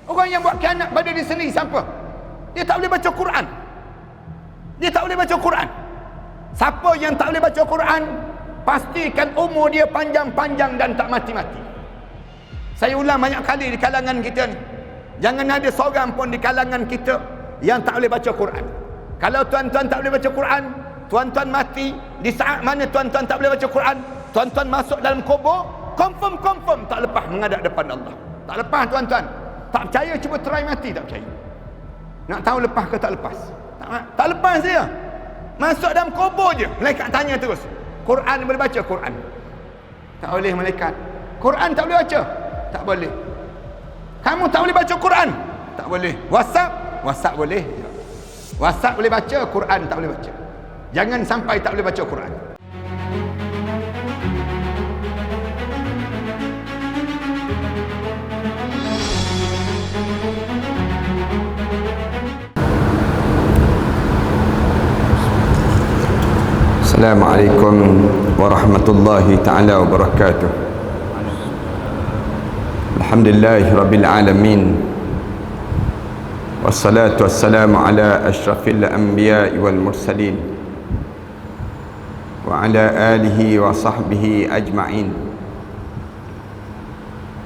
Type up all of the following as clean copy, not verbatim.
Orang yang buat khianat pada diri sendiri siapa? Dia tak boleh baca Quran. Dia tak boleh baca Quran. Siapa yang tak boleh baca Quran, pastikan umur dia panjang-panjang dan tak mati-mati. Saya ulang banyak kali di kalangan kita ni, jangan ada seorang pun di kalangan kita yang tak boleh baca Quran. Kalau tuan-tuan tak boleh baca Quran, tuan-tuan mati di saat mana tuan-tuan tak boleh baca Quran, tuan-tuan masuk dalam kubur, confirm tak lepas menghadap depan Allah. Tak lepas tuan-tuan. Tak percaya cuba try mati, tak percaya. Nak tahu lepas ke tak lepas? Tak lepas dia. Masuk dalam kubur je, malaikat tanya terus. Quran boleh baca? Quran tak boleh malaikat. Quran tak boleh baca? Tak boleh. Kamu tak boleh baca Quran? Tak boleh. WhatsApp boleh. WhatsApp boleh baca, Quran tak boleh baca. Jangan sampai tak boleh baca Quran. Assalamualaikum warahmatullahi ta'ala wabarakatuh. Alhamdulillahi rabbil alamin. Wassalatu wassalamu ala ashrafil anbiya'i wal mursalin wa ala alihi wa sahbihi ajma'in.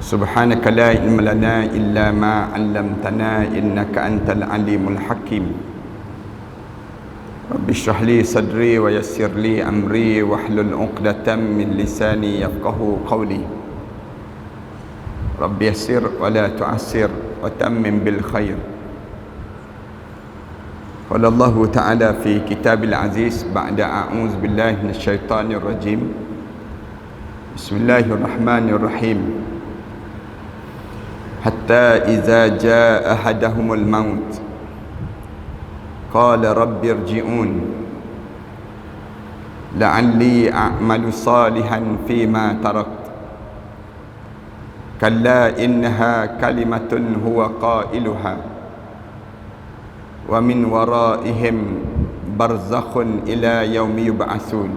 Subhanaka la ilma lana illa ma 'allamtana innaka antal alimul hakim. Rabbi shrah li sadri wa yassir li amri wahlul 'uqdatam min lisani yafqahu qawli. Rabbi yassir wa la tu'assir wa tammim bil khair. Qala Allah Ta'ala fi kitabil aziz ba'da a'udzu billahi minasyaitonir rajim. Bismillahirrahmanirrahim. Hatta idza jaa ahadahumul maut qala rabbi irji'un la'alli a'malu salihan fima tarakt kalla innaha kalimatun huwa qailuha wa min waraihim barzakhun ila yaumi yub'atsun.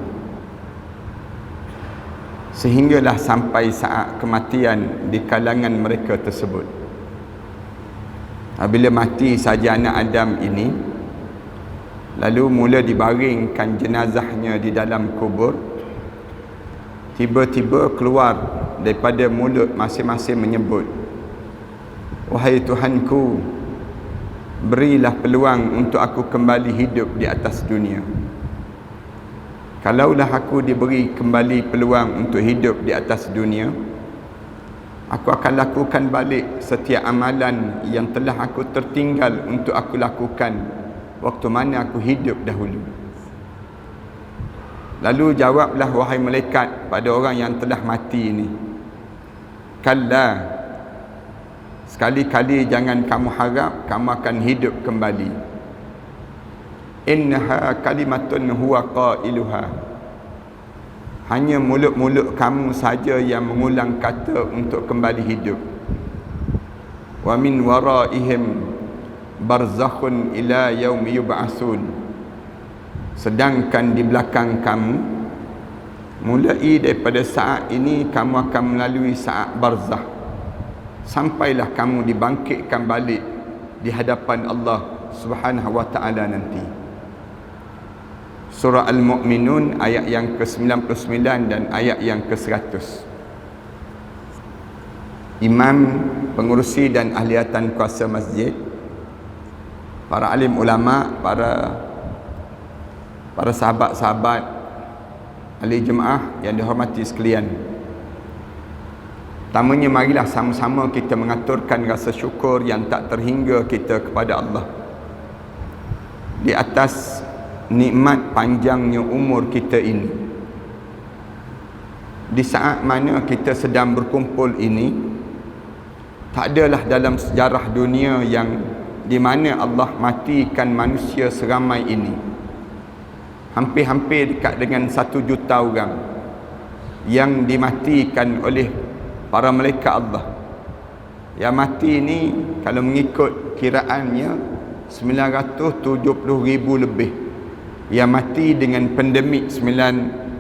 Sehinggalah sampai saat kematian di kalangan mereka tersebut. Apabila mati saja anak Adam ini, lalu mula dibaringkan jenazahnya di dalam kubur, tiba-tiba keluar daripada mulut masing-masing menyebut, wahai Tuhanku, berilah peluang untuk aku kembali hidup di atas dunia. Kalaulah aku diberi kembali peluang untuk hidup di atas dunia, aku akan lakukan balik setiap amalan yang telah aku tertinggal untuk aku lakukan waktu mana aku hidup dahulu. Lalu jawablah wahai malaikat pada orang yang telah mati ini, kalla, sekali-kali jangan kamu harap kamu akan hidup kembali. Innaha kalimatun huwa qailuha, hanya mulut-mulut kamu saja yang mengulang kata untuk kembali hidup. Wa min waraihim barzakhun ila yaumi yub'atsun, sedangkan di belakang kamu, mulai daripada saat ini kamu akan melalui saat barzakh, sampailah kamu dibangkitkan balik di hadapan Allah Subhanahu wa ta'ala nanti. Surah Al-Mu'minun ayat yang ke-99 dan ayat yang ke-100. Imam, pengurusi dan ahliatan kuasa masjid, para alim ulama, para sahabat-sahabat ahli jemaah yang dihormati sekalian. Pertamanya, marilah sama-sama kita mengaturkan rasa syukur yang tak terhingga kita kepada Allah di atas nikmat panjangnya umur kita ini. Di saat mana kita sedang berkumpul ini, tak adalah dalam sejarah dunia yang di mana Allah matikan manusia seramai ini. Hampir-hampir dekat dengan 1 juta orang yang dimatikan oleh para malaikat Allah. Yang mati ini kalau mengikut kiraannya 970,000 lebih yang mati dengan pandemik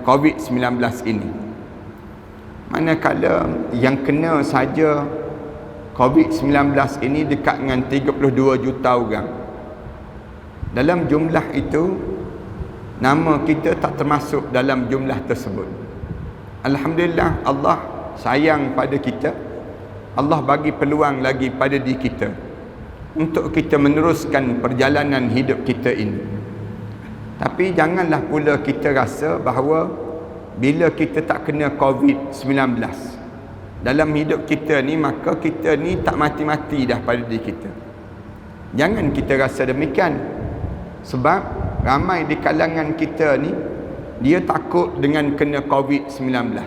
COVID-19 ini. Manakala yang kena saja COVID-19 ini dekat dengan 32 juta orang. Dalam jumlah itu, nama kita tak termasuk dalam jumlah tersebut. Alhamdulillah, Allah sayang pada kita. Allah bagi peluang lagi pada diri kita untuk kita meneruskan perjalanan hidup kita ini. Tapi janganlah pula kita rasa bahawa bila kita tak kena COVID-19 dalam hidup kita ni, maka kita ni tak mati-mati dah pada diri kita. Jangan kita rasa demikian. Sebab ramai di kalangan kita ni, dia takut dengan kena COVID-19.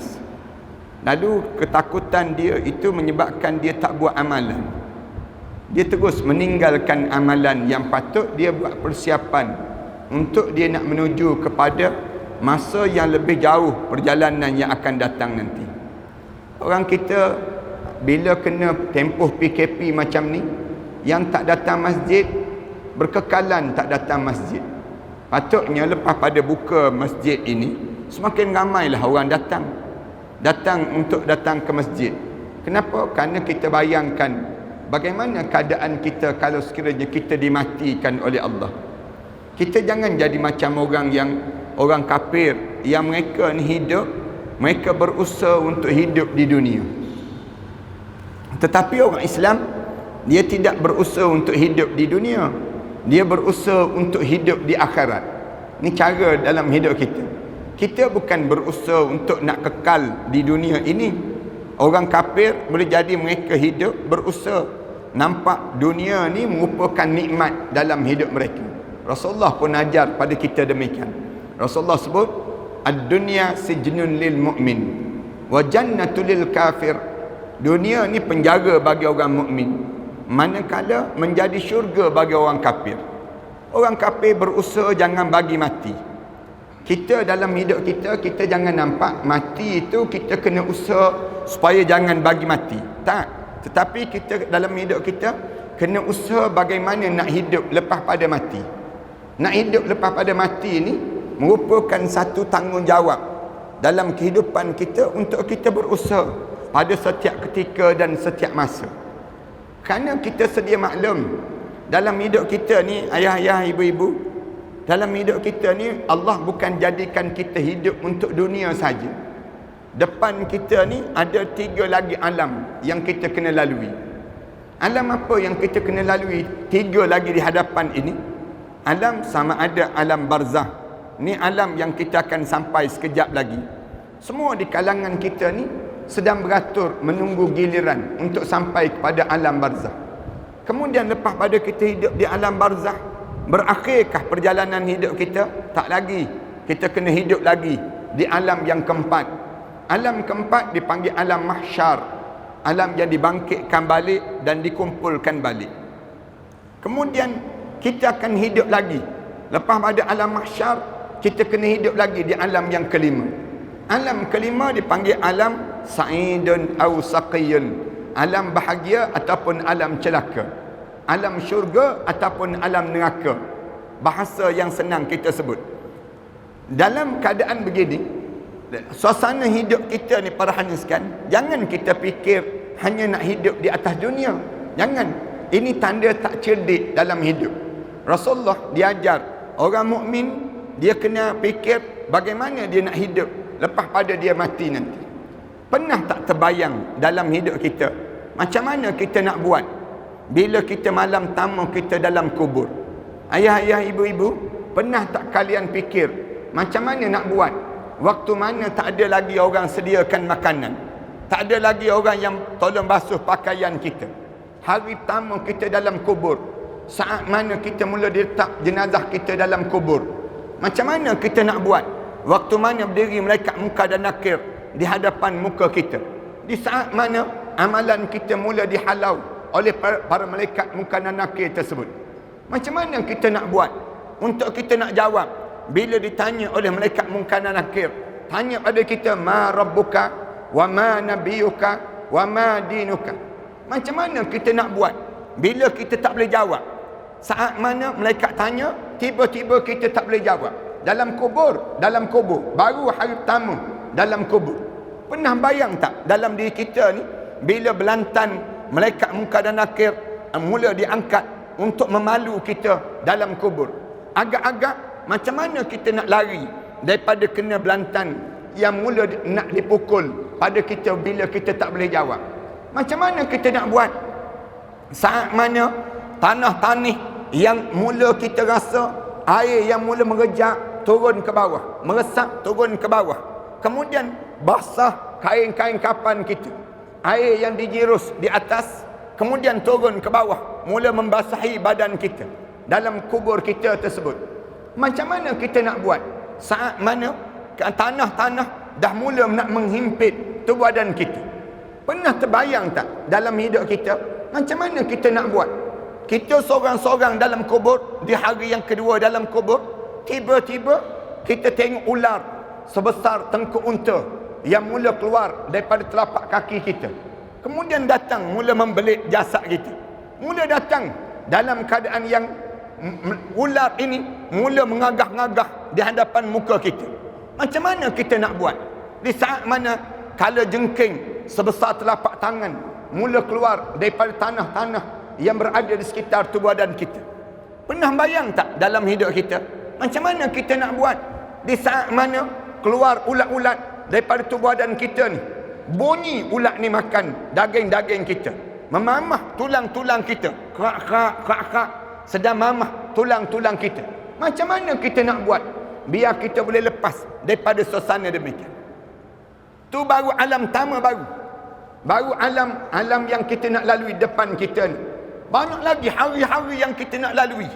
Lalu ketakutan dia itu menyebabkan dia tak buat amalan. Dia terus meninggalkan amalan yang patut dia buat persiapan untuk dia nak menuju kepada masa yang lebih jauh perjalanan yang akan datang nanti. Orang kita bila kena tempoh PKP macam ni, yang tak datang masjid, berkekalan tak datang masjid. Patutnya lepas pada buka masjid ini, semakin ramailah orang datang untuk datang ke masjid. Kenapa? Kerana kita bayangkan bagaimana keadaan kita kalau sekiranya kita dimatikan oleh Allah. Kita jangan jadi macam orang kafir yang mereka ni hidup, mereka berusaha untuk hidup di dunia. Tetapi orang Islam, dia tidak berusaha untuk hidup di dunia, dia berusaha untuk hidup di akhirat. Ini cara dalam hidup kita. Kita bukan berusaha untuk nak kekal di dunia ini. Orang kafir boleh jadi mereka hidup berusaha nampak dunia ni merupakan nikmat dalam hidup mereka. Rasulullah pun ajar pada kita demikian. Rasulullah sebut, ad-dunya sijnun lil mu'min wa jannatul lil kafir. Dunia ni penjara bagi orang mukmin, manakala menjadi syurga bagi orang kafir. Orang kafir berusaha jangan bagi mati. Kita dalam hidup kita, kita jangan nampak mati itu kita kena usaha supaya jangan bagi mati. Tak. Tetapi kita dalam hidup kita kena usaha bagaimana nak hidup lepas pada mati. Nak hidup lepas pada mati ni merupakan satu tanggungjawab dalam kehidupan kita untuk kita berusaha pada setiap ketika dan setiap masa. Kerana kita sedia maklum dalam hidup kita ni, ayah-ayah, ibu-ibu, dalam hidup kita ni Allah bukan jadikan kita hidup untuk dunia saja. Depan kita ni ada 3 lagi alam yang kita kena lalui. Alam apa yang kita kena lalui 3 lagi di hadapan ini? Alam sama ada alam barzah. Ni alam yang kita akan sampai sekejap lagi. Semua di kalangan kita ni sedang beratur menunggu giliran untuk sampai kepada alam barzah. Kemudian lepas pada kita hidup di alam barzah, berakhirkah perjalanan hidup kita? Tak lagi. Kita kena hidup lagi di alam yang keempat. Alam keempat dipanggil alam mahsyar. Alam yang dibangkitkan balik dan dikumpulkan balik. Kemudian kita akan hidup lagi. Lepas pada alam mahsyar, kita kena hidup lagi di alam yang kelima. Alam kelima dipanggil alam sa'idun au saqiyun. Alam bahagia ataupun alam celaka. Alam syurga ataupun alam neraka. Bahasa yang senang kita sebut. Dalam keadaan begini, suasana hidup kita ni para haniskan, jangan kita fikir hanya nak hidup di atas dunia. Jangan. Ini tanda tak cerdik dalam hidup. Rasulullah diajar orang mukmin dia kena fikir bagaimana dia nak hidup lepas pada dia mati nanti. Pernah tak terbayang dalam hidup kita macam mana kita nak buat bila kita malam tamu kita dalam kubur? Ayah-ayah, ibu-ibu, pernah tak kalian fikir macam mana nak buat waktu mana tak ada lagi orang sediakan makanan, tak ada lagi orang yang tolong basuh pakaian kita, hari tamu kita dalam kubur, saat mana kita mula diletak jenazah kita dalam kubur, macam mana kita nak buat waktu mana berdiri malaikat munkar dan nakir di hadapan muka kita, di saat mana amalan kita mula dihalau oleh para malaikat munkar dan nakir tersebut. Macam mana kita nak buat untuk kita nak jawab bila ditanya oleh malaikat munkar dan nakir, tanya pada kita, ma rabbuka wa ma nabiyuka wa ma dinuka. Macam mana kita nak buat bila kita tak boleh jawab? Saat mana malaikat tanya, tiba-tiba kita tak boleh jawab. Dalam kubur, baru hari pertama dalam kubur. Pernah bayang tak dalam diri kita ni, bila belantan malaikat munkar dan nakir mula diangkat untuk memalu kita dalam kubur. Agak-agak macam mana kita nak lari daripada kena belantan yang mula nak dipukul pada kita bila kita tak boleh jawab. Macam mana kita nak buat saat mana tanah-tanih yang mula kita rasa air yang mula merejak turun ke bawah, meresap turun ke bawah, kemudian basah kain-kain kapan kita, air yang dijirus di atas kemudian turun ke bawah, mula membasahi badan kita dalam kubur kita tersebut. Macam mana kita nak buat saat mana tanah-tanah dah mula nak menghimpit tubuh badan kita? Pernah terbayang tak dalam hidup kita macam mana kita nak buat? Kita seorang-seorang dalam kubur, di hari yang kedua dalam kubur, tiba-tiba kita tengok ular sebesar tengkuk unta yang mula keluar daripada telapak kaki kita, kemudian datang mula membelit jasad kita. Mula datang dalam keadaan yang ular ini mula mengagah-ngagah di hadapan muka kita. Macam mana kita nak buat di saat mana kala jengking sebesar telapak tangan mula keluar daripada tanah-tanah yang berada di sekitar tubuh badan kita? Pernah bayang tak dalam hidup kita macam mana kita nak buat di saat mana keluar ulat-ulat daripada tubuh badan kita ni? Bunyi ulat ni makan daging-daging kita, memamah tulang-tulang kita, krak-krak sedang mamah tulang-tulang kita. Macam mana kita nak buat biar kita boleh lepas daripada suasana demikian? Tu baru alam tama, baru alam yang kita nak lalui depan kita ni. Banyak lagi hari-hari yang kita nak lalui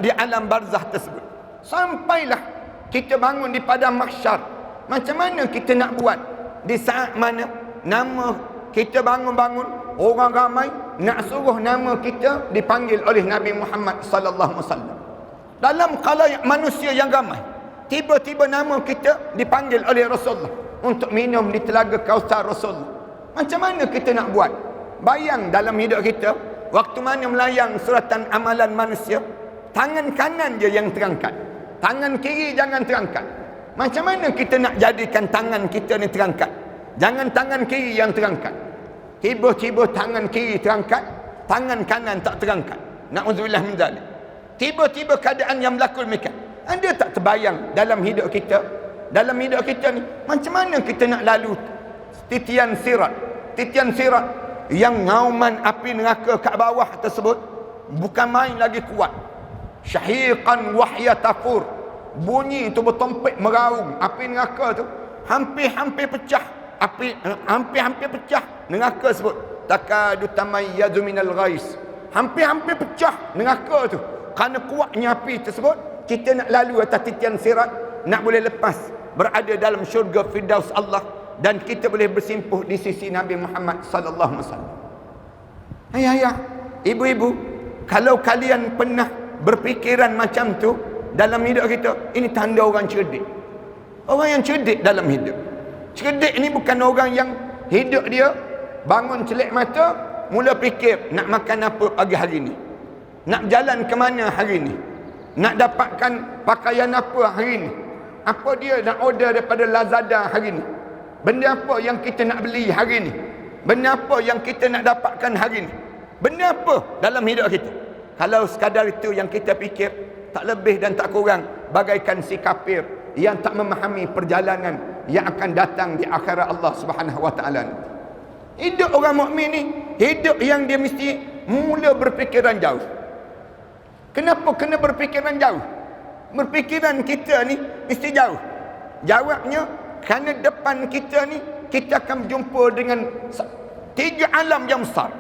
di alam barzah tersebut. Sampailah kita bangun di padang mahsyar. Macam mana kita nak buat di saat mana nama kita bangun-bangun, orang ramai nak suruh nama kita dipanggil oleh Nabi Muhammad sallallahu alaihi wasallam. Dalam khalayak manusia yang ramai, tiba-tiba nama kita dipanggil oleh Rasulullah untuk minum di telaga Kausar Rasulullah. Macam mana kita nak buat? Bayang dalam hidup kita, waktu mana melayang suratan amalan manusia, tangan kanan je yang terangkat, tangan kiri jangan terangkat. Macam mana kita nak jadikan tangan kita ni terangkat? Jangan tangan kiri yang terangkat. Tiba-tiba tangan kiri terangkat, tangan kanan tak terangkat. Na'udzubillah min zalik. Tiba-tiba keadaan yang berlaku demikian. Anda tak terbayang dalam hidup kita? Dalam hidup kita ni, macam mana kita nak lalu titian sirat yang ngauman api neraka kat bawah tersebut bukan main lagi kuat. Syahiqan wahya tafur, bunyi tu bertompek meraung. Api neraka tu hampir-hampir pecah. Hampir-hampir pecah neraka tersebut. Takadu tamayyazu minal ghais, hampir-hampir pecah neraka tu. Kerana kuatnya api tersebut, kita nak lalu atas titian sirat, nak boleh lepas berada dalam syurga Firdaus Allah, dan kita boleh bersimpuh di sisi Nabi Muhammad sallallahu alaihi wasallam. Ayah, ibu-ibu, kalau kalian pernah berfikiran macam tu dalam hidup kita, ini tanda orang cerdik. Orang yang cerdik dalam hidup. Cerdik ni bukan orang yang hidup dia bangun celik mata, mula fikir nak makan apa pagi hari ni, nak jalan ke mana hari ni, nak dapatkan pakaian apa hari ni, apa dia nak order daripada Lazada hari ni, benda apa yang kita nak beli hari ni, benda apa yang kita nak dapatkan hari ni, benda apa dalam hidup kita. Kalau sekadar itu yang kita fikir, tak lebih dan tak kurang bagaikan si kafir yang tak memahami perjalanan yang akan datang di akhirat Allah Subhanahu wa taala. Hidup orang mukmin ni hidup yang dia mesti mula berfikiran jauh. Kenapa kena berfikiran jauh? Berfikiran kita ni mesti jauh. Jawabnya kerana depan kita ni kita akan berjumpa dengan tiga alam yang besar.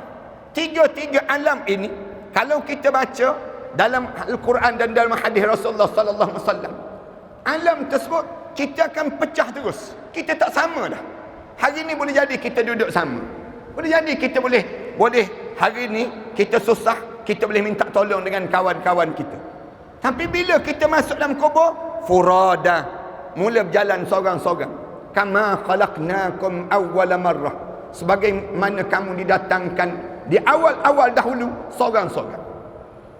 Tiga alam ini kalau kita baca dalam Al-Quran dan dalam hadis Rasulullah sallallahu alaihi wasallam, alam tersebut kita akan pecah terus. Kita tak sama dah. Hari ni boleh jadi kita duduk sama. Boleh jadi kita boleh hari ni kita susah, kita boleh minta tolong dengan kawan-kawan kita. Tapi bila kita masuk dalam kubur, furada, mula berjalan seorang-seorang. Kama khalaqnakum awwala marrah, sebagaimana kamu didatangkan di awal-awal dahulu seorang-seorang.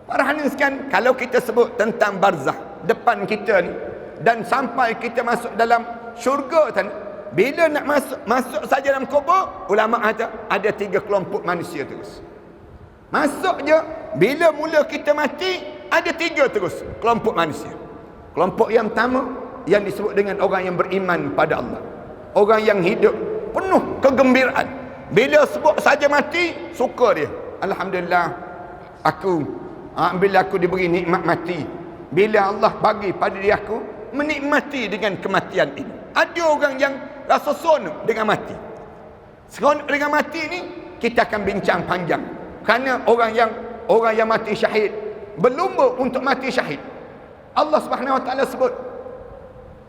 Para hadirin sekalian, kalau kita sebut tentang barzah depan kita ni, dan sampai kita masuk dalam syurga tadi, bila nak masuk saja dalam kubur, ulama kata ada 3 kelompok manusia terus. Masuk je, bila mula kita mati, ada 3 terus kelompok manusia. Kelompok yang pertama yang disebut dengan orang yang beriman pada Allah. Orang yang hidup penuh kegembiraan. Bila sebut saja mati, suka dia. Alhamdulillah, bila aku diberi nikmat mati, bila Allah bagi pada diri aku, menikmati dengan kematian ini. Ada orang yang rasa seronok dengan mati. Seronok dengan mati ni kita akan bincang panjang. Kerana orang yang mati syahid berlumba untuk mati syahid. Allah Subhanahu wa taala sebut,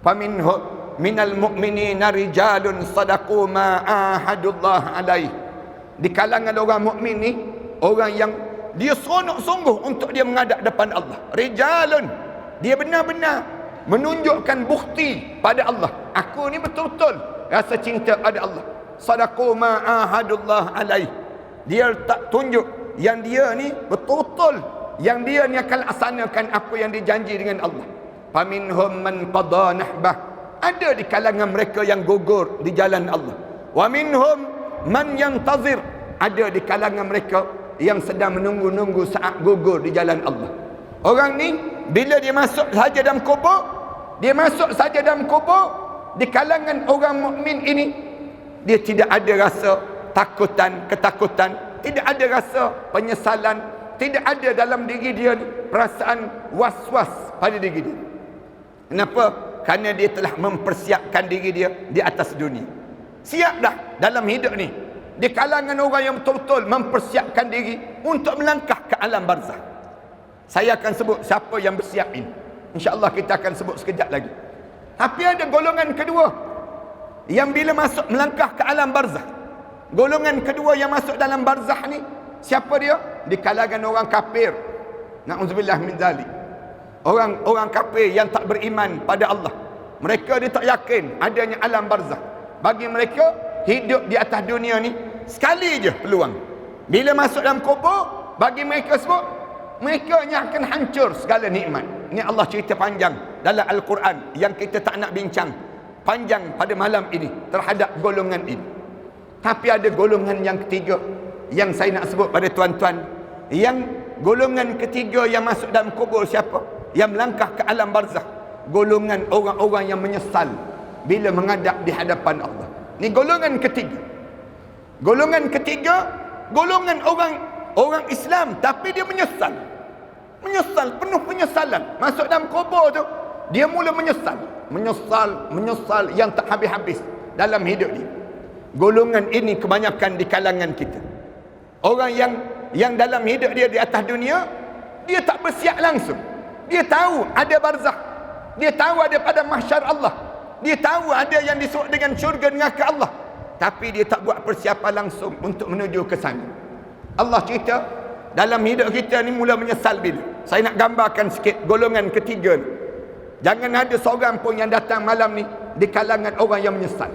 "Faminhum minal mu'minina rijalun sadaqu ma ahadullah alaih." Di kalangan orang mukmin ni, orang yang dia seronok sungguh untuk dia menghadap depan Allah. Rijalun, dia benar-benar menunjukkan bukti pada Allah. Aku ni betul-betul rasa cinta pada Allah. Sadaqu ma ahadullah alaih. Dia tak tunjuk yang dia ni betul-betul, yang dia ni akan laksanakan apa yang dijanji dengan Allah. Faminhum man qada nahbah. Ada di kalangan mereka yang gugur di jalan Allah. Wa minhum man yantazir. Ada di kalangan mereka yang sedang menunggu-nunggu saat gugur di jalan Allah. Orang ni bila dia masuk saja dalam kubur, di kalangan orang mukmin ini, dia tidak ada rasa ketakutan, tidak ada rasa penyesalan, tidak ada dalam diri dia perasaan was-was pada diri dia. Kenapa? Kerana dia telah mempersiapkan diri dia di atas dunia. Siap dah dalam hidup ni. Di kalangan orang yang betul-betul mempersiapkan diri untuk melangkah ke alam barzah. Saya akan sebut siapa yang bersiap ini. InsyaAllah kita akan sebut sekejap lagi. Tapi ada golongan kedua yang bila masuk melangkah ke alam barzah. Golongan kedua yang masuk dalam barzah ni, siapa dia? Di kalangan orang kafir. Na'udzubillah min zalik. Orang kafir yang tak beriman pada Allah. Mereka dia tak yakin adanya alam barzah. Bagi mereka, hidup di atas dunia ni sekali je peluang. Bila masuk dalam kubur, bagi mereka sebut, mereka yang akan hancur segala nikmat. Ini Allah cerita panjang dalam Al-Quran yang kita tak nak bincang panjang pada malam ini terhadap golongan ini. Tapi ada golongan yang ketiga yang saya nak sebut pada tuan-tuan. Yang golongan ketiga yang masuk dalam kubur siapa? Yang melangkah ke alam barzah. Golongan orang-orang yang menyesal bila menghadap di hadapan Allah. Ini golongan ketiga. Golongan ketiga, golongan orang Islam tapi dia menyesal. Penuh penyesalan. Masuk dalam kubur tu, dia mula menyesal yang tak habis-habis dalam hidup ni. Golongan ini kebanyakan di kalangan kita. Orang yang dalam hidup dia di atas dunia, dia tak bersiap langsung. Dia tahu ada barzah. Dia tahu ada pada mahsyar Allah. Dia tahu ada yang disebut dengan syurga neraka Allah. Tapi dia tak buat persiapan langsung untuk menuju ke sana. Allah cerita, dalam hidup kita ni mula menyesal bila. Saya nak gambarkan sikit golongan ketiga ni. Jangan ada seorang pun yang datang malam ni di kalangan orang yang menyesal.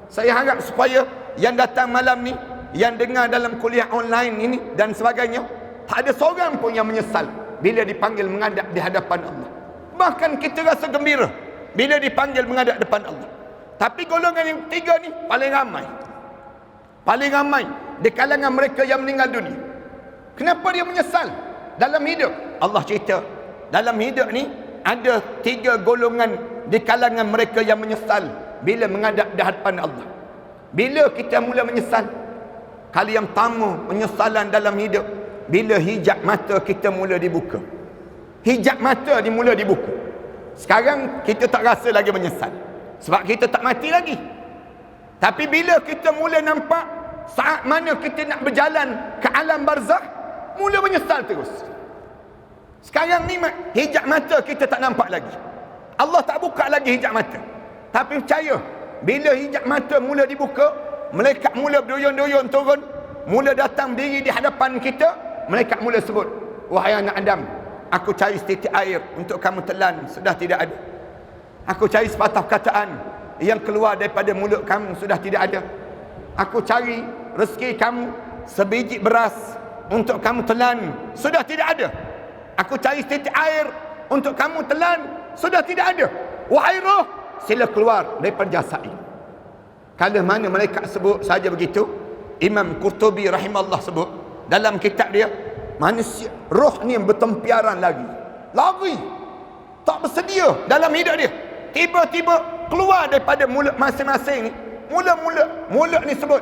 Saya harap supaya yang datang malam ni, yang dengar dalam kuliah online ini dan sebagainya, tak ada seorang pun yang menyesal bila dipanggil menghadap di hadapan Allah. Bahkan kita rasa gembira bila dipanggil menghadap depan Allah. Tapi golongan yang ketiga ni paling ramai di kalangan mereka yang meninggal dunia. Kenapa dia menyesal dalam hidup? Allah cerita, dalam hidup ni ada 3 golongan di kalangan mereka yang menyesal bila menghadap di hadapan Allah. Bila kita mula menyesal? Kali yang pertama penyesalan dalam hidup, bila hijab mata kita mula dibuka. Hijab mata mula dibuka. Sekarang kita tak rasa lagi menyesal, sebab kita tak mati lagi. Tapi bila kita mula nampak saat mana kita nak berjalan ke alam barzah, mula menyesal terus. Sekarang ni hijab mata kita tak nampak lagi. Allah tak buka lagi hijab mata. Tapi percaya, bila hijab mata mula dibuka, malaikat mula berduyun-duyun turun, mula datang diri di hadapan kita. Malaikat mula sebut, "Wahai anak Adam, aku cari setitik air untuk kamu telan, sudah tidak ada. Aku cari sepatah kataan yang keluar daripada mulut kamu, sudah tidak ada. Aku cari rezeki kamu, sebiji beras untuk kamu telan, sudah tidak ada. Aku cari setitik air untuk kamu telan, sudah tidak ada. Wahai roh, sila keluar daripada jasad ini." Kalau mana malaikat sebut saja begitu, Imam Qurtubi rahimahullah sebut dalam kitab dia, manusia roh ni bertempiaran lagi, tak bersedia dalam hidup dia. Tiba-tiba keluar daripada mulut masing-masing ni. Mulut ni sebut.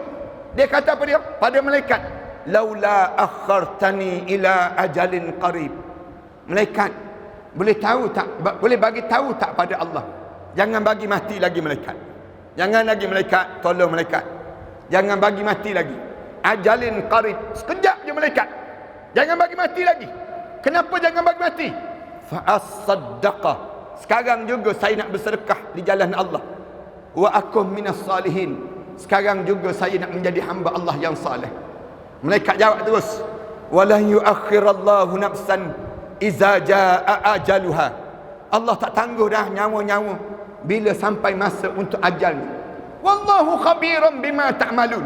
Dia kata apa dia? Pada malaikat, laula akhartani ila ajalin qarib. Malaikat, boleh tahu tak, boleh bagi tahu tak pada Allah, jangan bagi mati lagi malaikat. Jangan lagi malaikat, tolong malaikat. Jangan bagi mati lagi. Ajalin qarib, sekejap je malaikat. Jangan bagi mati lagi. Kenapa jangan bagi mati? Fa as-saddaqah. Sekarang juga saya nak bersedekah di jalan Allah. Wa akum minas salihin. Sekarang juga saya nak menjadi hamba Allah yang saleh. Malaikat jawab terus, wala yuakhirallahu nafsan iza jaa ajaluha. Allah tak tangguh dah nyawa-nyawa bila sampai masa untuk ajalnya. Wallahu khabiran bima ta'malun.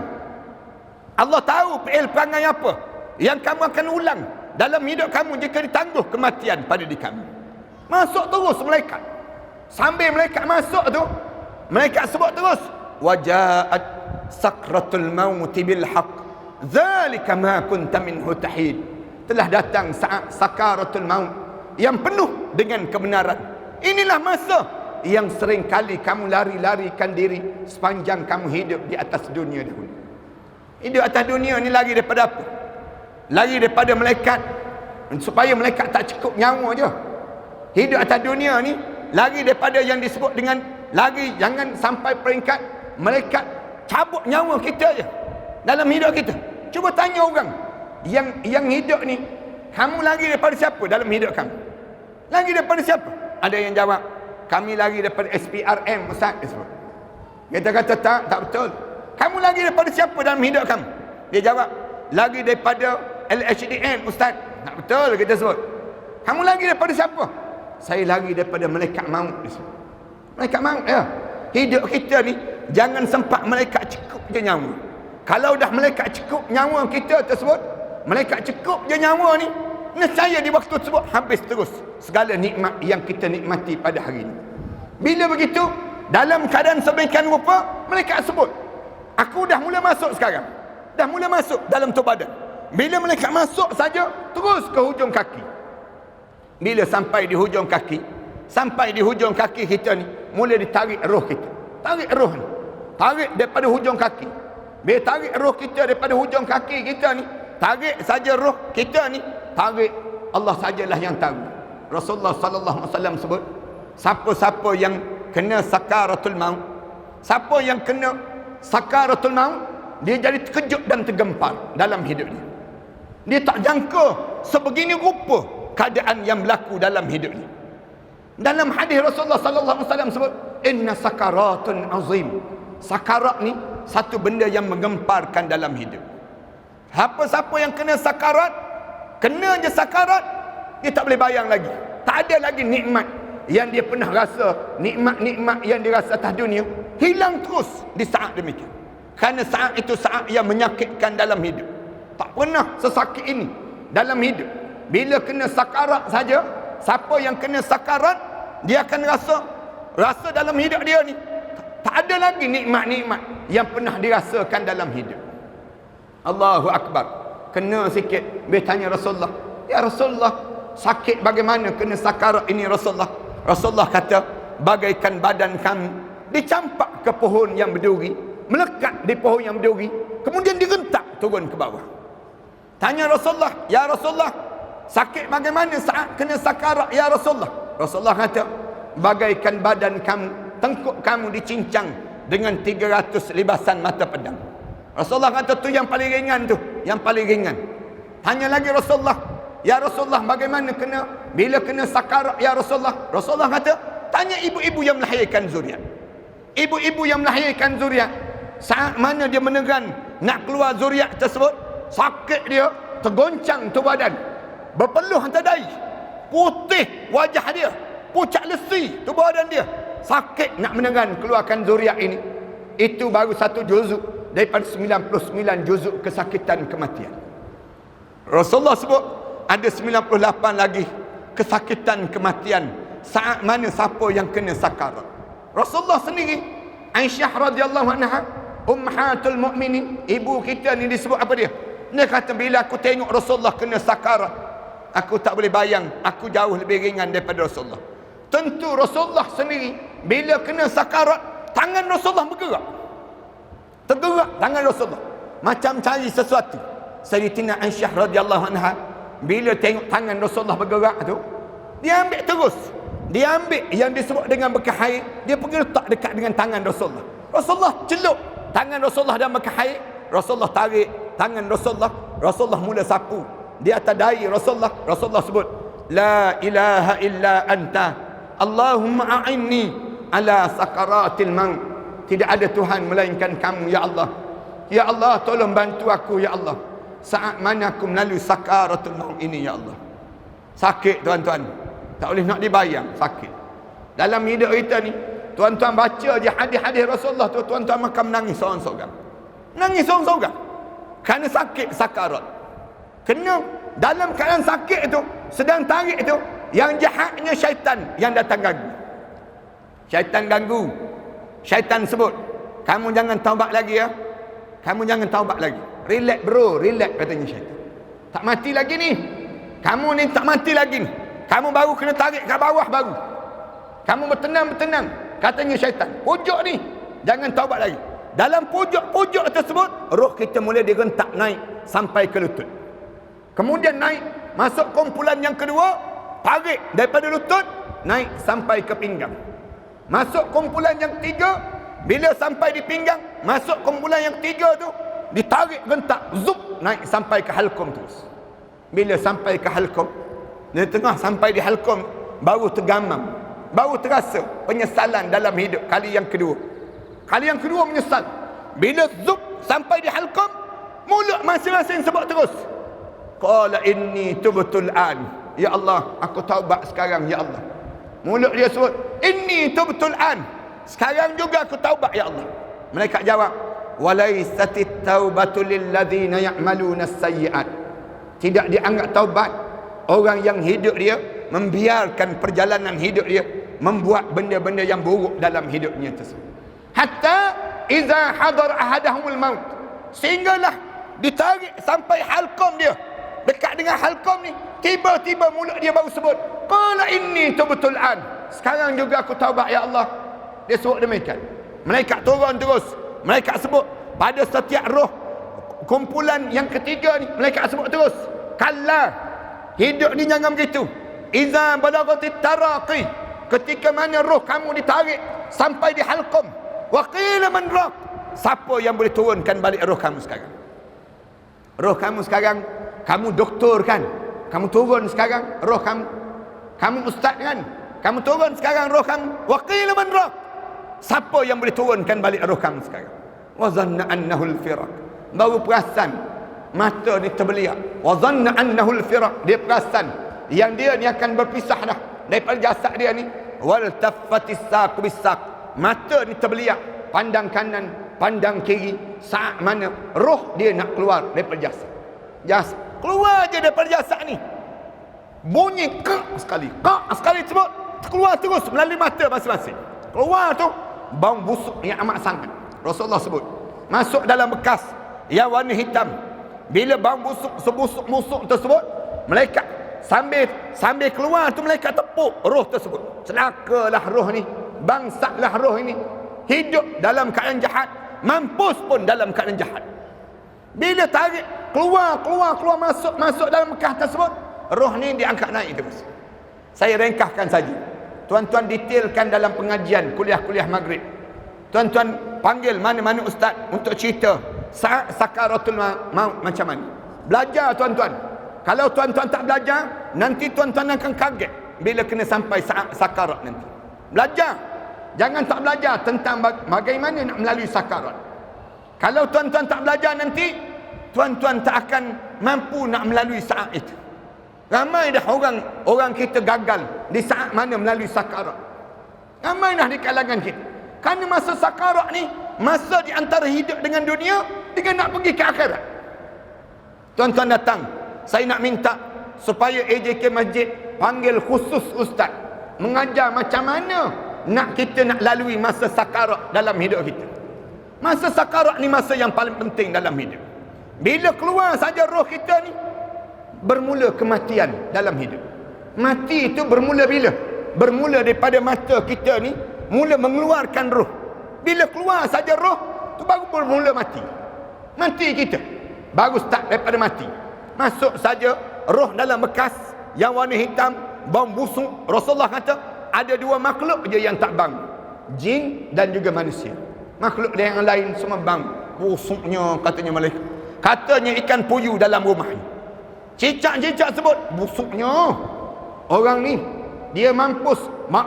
Allah tahu perangai apa yang kamu akan ulang dalam hidup kamu jika ditangguh kematian pada diri kamu. Masuk terus malaikat. Sambil malaikat masuk tu, malaikat sebut terus, wajaat sakratul maut bil haqq zalika ma kunta minhu tahid. Telah datang saat sakaratul maut yang penuh dengan kebenaran. Inilah masa yang sering kali kamu lari-larikan diri sepanjang kamu hidup di atas dunia dahulu. Hidup atas dunia ni lari daripada apa? Lari daripada malaikat, supaya malaikat tak cukup nyawa je. Hidup atas dunia ni lari daripada yang disebut dengan lari, jangan sampai peringkat malaikat cabut nyawa kita je dalam hidup kita. Cuba tanya orang yang hidup ni, kamu lari daripada siapa dalam hidup kamu? Lari daripada siapa? Ada yang jawab, kami lari daripada SPRM, Ustaz. Kita kata tak betul. Kamu lari daripada siapa dalam hidup kamu? Dia jawab, lari daripada LHDN, Ustaz. Tak betul kita sebut. Kamu lari daripada siapa? Saya lari daripada malaikat maut. Malaikat maut ya. Hidup kita ni jangan sempat malaikat cukup je nyawa. Kalau dah malaikat cukup nyawa kita tersebut, malaikat cukup je nyawa ni, nescaya di waktu tersebut habis terus segala nikmat yang kita nikmati pada hari ini. Bila begitu, dalam keadaan sedemikian rupa, malaikat sebut, aku dah mula masuk sekarang. Dah mula masuk dalam tubuh badan. Bila malaikat masuk saja, terus ke hujung kaki. Bila sampai di hujung kaki, kita ni mula ditarik roh kita. Tarik roh ni. Tarik daripada hujung kaki. Bila tarik roh kita daripada hujung kaki kita ni, tarik saja roh kita ni, tarik, Allah sajalah yang tahu. Rasulullah sallallahu alaihi wasallam sebut, siapa-siapa yang kena sakaratul maut, siapa yang kena sakaratul maut, dia jadi terkejut dan tergempar dalam hidupnya. Dia tak jangka sebegini rupa keadaan yang berlaku dalam hidupnya. Dalam hadis Rasulullah sallallahu alaihi wasallam sebut, inna sakaratun azim. Sakarat ni satu benda yang menggemparkan dalam hidup. Siapa-siapa yang kena sakarat, kena je sakarat, dia tak boleh bayang lagi. Tak ada lagi nikmat yang dia pernah rasa, nikmat-nikmat yang dia rasa atas dunia, hilang terus di saat demikian. Kerana saat itu saat yang menyakitkan dalam hidup. Tak pernah sesakit ini dalam hidup. Bila kena sakarat saja, siapa yang kena sakarat, dia akan rasa dalam hidup dia ni tak ada lagi nikmat-nikmat yang pernah dirasakan dalam hidup. Allahu Akbar. Kena sikit. Dia tanya Rasulullah, ya Rasulullah, sakit bagaimana kena sakarat ini Rasulullah? Rasulullah kata, bagaikan badan kamu dicampak ke pohon yang berduri, melekat di pohon yang berduri, kemudian direntak turun ke bawah. Tanya Rasulullah, ya Rasulullah, sakit bagaimana saat kena sakarat ya Rasulullah? Rasulullah kata, bagaikan badan kamu, tengkuk kamu dicincang dengan 300 libasan mata pedang. Rasulullah kata tu yang paling ringan tu, yang paling ringan. Tanya lagi Rasulullah, ya Rasulullah, bagaimana bila kena sakarat ya Rasulullah? Rasulullah kata, tanya ibu-ibu yang melahirkan zuriat. Ibu-ibu yang melahirkan zuriat, saat mana dia menegan nak keluar zuriat tersebut, sakit dia, tergoncang tu badan, berpeluh hantar dahi, putih wajah dia, pucat lesi tu badan dia, sakit nak menegan keluarkan zuriat ini. Itu baru satu juzuk daripada 99 juzuk kesakitan kematian. Rasulullah sebut ada 98 lagi kesakitan kematian saat mana siapa yang kena sakarat. Rasulullah sendiri Aisyah radhiyallahu anha, ummahatul mukminin, ibu kita ni disebut apa dia? Dia kata, bila aku tengok Rasulullah kena sakarat, aku tak boleh bayang, aku jauh lebih ringan daripada Rasulullah. Tentu Rasulullah sendiri bila kena sakarat, tangan Rasulullah bergerak. Tergerak tangan Rasulullah, macam cari sesuatu. Sayyidatina Aisyah radhiyallahu anha, bila tengok tangan Rasulullah bergerak tu, dia ambil terus. Dia ambil yang disebut dengan bekas air, dia pergi letak dekat dengan tangan Rasulullah. Rasulullah celup tangan Rasulullah dalam bekas air. Rasulullah tarik tangan Rasulullah. Rasulullah mula sapu di atas dahi Rasulullah. Rasulullah sebut, la ilaha illa anta, Allahumma a'inni ala sakaratil maut. Tidak ada Tuhan melainkan kamu, ya Allah. Ya Allah, tolong bantu aku, ya Allah, saat mana aku melalui sakaratul maut ini, ya Allah. Sakit tuan-tuan, tak boleh nak dibayang, sakit. Dalam hidup kita ni, tuan-tuan baca je hadis-hadis Rasulullah tu, tuan-tuan makan menangis seorang-seorang. Nangis seorang-seorang. Kerana sakit sakarat. Kena dalam keadaan sakit tu, sedang tarik tu, yang jahatnya syaitan yang datang ganggu. Syaitan ganggu. Syaitan sebut, kamu jangan taubat lagi ya. Kamu jangan taubat lagi. Relax bro, relax, katanya syaitan. Tak mati lagi ni. Kamu ni tak mati lagi ni. Kamu baru kena tarik ke bawah baru. Kamu bertenang-bertenang, katanya syaitan. Pojok ni, jangan taubat lagi. Dalam pojok-pojok tersebut, roh kita mula direntak naik sampai ke lutut. Kemudian naik, masuk kumpulan yang kedua, tarik daripada lutut, naik sampai ke pinggang. Masuk kumpulan yang tiga, bila sampai di pinggang, masuk kumpulan yang tiga tu, ditarik rentak, zup, naik sampai ke halkum terus. Bila sampai ke halkum, di tengah sampai di halkum, baru tergamam, baru terasa penyesalan dalam hidup kali yang kedua. Kali yang kedua menyesal. Bila zup sampai di halkum, mulut masing-masing sebut terus, qala inni tubtul an, ya Allah, aku taubat sekarang, ya Allah. Mulut dia sebut, inni tubtul an, sekarang juga aku taubat, ya Allah. Malaikat jawab, walaisatit taubatu lilladzina ya'maluna as-sayyi'at. Tidak dianggap taubat orang yang hidup dia membiarkan perjalanan hidup dia membuat benda-benda yang buruk dalam hidupnya tersebut. Hatta iza hadar ahadahumul maut, sehinggalah ditarik sampai halqum dia, dekat dengan halqum ni, tiba-tiba mulut dia baru sebut, qala inni tubtul an, sekarang juga aku taubat, ya Allah. Dia sebut demikian. Malaikat turun terus, malaikat sebut pada setiap roh kumpulan yang ketiga ni, malaikat sebut terus, kalla, hidup ni jangan begitu. Iza balagatit taraqi, ketika mana roh kamu ditarik sampai di halqum, wa qila man raq, siapa yang boleh turunkan balik roh kamu sekarang? Roh kamu sekarang, kamu doktor kan, kamu turun sekarang roh kamu. Kamu ustaz kan, kamu turun sekarang roh kamu. Wa qila man raq, siapa yang boleh turunkan balik roh kamu sekarang? Wa zanna annahu al-firaq, baru perasan mata ni terbeliak. Wa zanna annahu al-firaq, dia perasan yang dia ni akan berpisah dah daripada jasad dia ni. Wal taffatis saq bis-saq, mata ni terbeliak, pandang kanan, pandang kiri, saat mana roh dia nak keluar daripada jasad. Jasad keluar je daripada jasad ni, bunyi kak sekali sebut, keluar terus melalui mata masing-masing. Keluar tu bau busuk yang amat sangat. Rasulullah sebut, masuk dalam bekas yang warna hitam. Bila bau busuk sebusuk-busuk tersebut, malaikat sambil keluar tu, malaikat tepuk roh tersebut. Celakalah roh ni, bangsatlah roh ini, hidup dalam keadaan jahat, mampus pun dalam keadaan jahat. Bila tarik keluar masuk dalam bekas tersebut, roh ni diangkat naik terus. Saya ringkaskan saja, tuan-tuan detailkan dalam pengajian kuliah-kuliah maghrib. Tuan-tuan panggil mana-mana ustaz untuk cerita saat sakaratul maut macam mana. Belajar tuan-tuan. Kalau tuan-tuan tak belajar, nanti tuan-tuan akan kaget bila kena sampai saat sakarat nanti. Belajar. Jangan tak belajar tentang bagaimana nak melalui sakarat. Kalau tuan-tuan tak belajar nanti, tuan-tuan tak akan mampu nak melalui saat itu. Ramai dah orang kita gagal di saat mana melalui sakarat. Ramai dah di kalangan kita. Kerana masa sakarat ni, masa di antara hidup dengan dunia dengan nak pergi ke akhirat. Tuan-tuan datang, saya nak minta supaya AJK Masjid panggil khusus ustaz mengajar macam mana kita nak lalui masa sakarat dalam hidup kita. Masa sakarat ni masa yang paling penting dalam hidup. Bila keluar saja roh kita ni, bermula kematian dalam hidup. Mati itu bermula bila? Bermula daripada mata kita ni mula mengeluarkan roh. Bila keluar saja roh, tu baru bermula mati. Mati kita baru start daripada mati. Masuk saja roh dalam bekas yang warna hitam, bau busuk. Rasulullah kata ada dua makhluk je yang tak bang, jin dan juga manusia. Makhluk yang lain semua bang, busuknya katanya malaikat. Katanya ikan puyuh dalam rumah ni. Cicak-cicak sebut busuknya. Orang ni dia mampus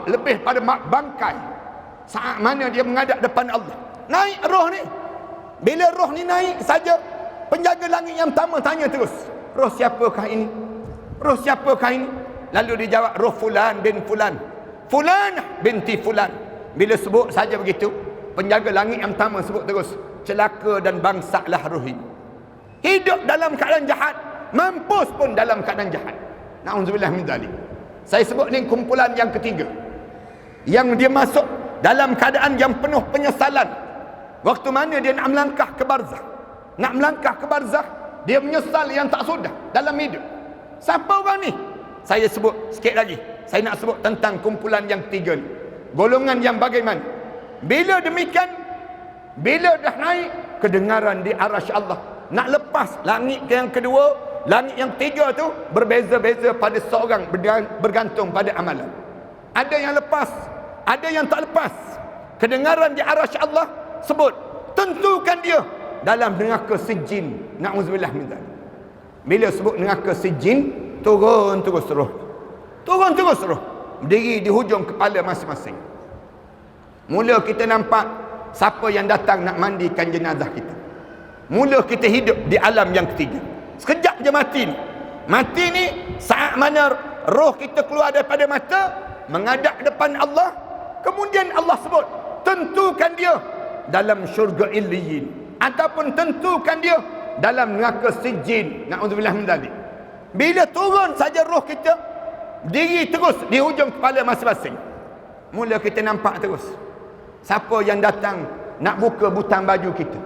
lebih pada bangkai. Saat mana dia menghadap depan Allah, naik roh ni. Bila roh ni naik saja, penjaga langit yang pertama tanya terus, roh siapakah ini? Roh siapakah ini? Lalu dia jawab, roh fulan bin fulan, fulan binti fulan. Bila sebut saja begitu, penjaga langit yang pertama sebut terus, celaka dan bangsalah roh ini. Hidup dalam keadaan jahat, mampus pun dalam keadaan jahat. Na'udzubillah min dzalik. Saya sebut ni kumpulan yang ketiga, yang dia masuk dalam keadaan yang penuh penyesalan. Waktu mana dia nak melangkah ke barzah, nak melangkah ke barzah, dia menyesal yang tak sudah dalam hidup. Siapa orang ni? Saya sebut sikit lagi. Saya nak sebut tentang kumpulan yang ketiga ni. Golongan yang bagaimana? Bila demikian, bila dah naik kedengaran di arasy Allah, nak lepas langit yang kedua, langit yang ketiga tu berbeza-beza pada seorang, bergantung pada amalan. Ada yang lepas, ada yang tak lepas. Kedengaran di arasy Allah sebut, tentukan dia dalam neraka sijin. Na'udzubillah min dzalik. Bila sebut neraka sijin, turun terus roh. Turun terus roh, berdiri di hujung kepala masing-masing. Mula kita nampak siapa yang datang nak mandikan jenazah kita. Mula kita hidup di alam yang ketiga. Sekejap je mati ni. Mati ni saat mana roh kita keluar daripada mata, menghadap depan Allah. Kemudian Allah sebut, tentukan dia dalam syurga Illiyin, ataupun tentukan dia dalam neraka sijin. Na'udzubillah min dzalik. Bila turun saja roh kita, berdiri terus di hujung kepala masing-masing. Mula kita nampak terus siapa yang datang nak buka butang baju kita.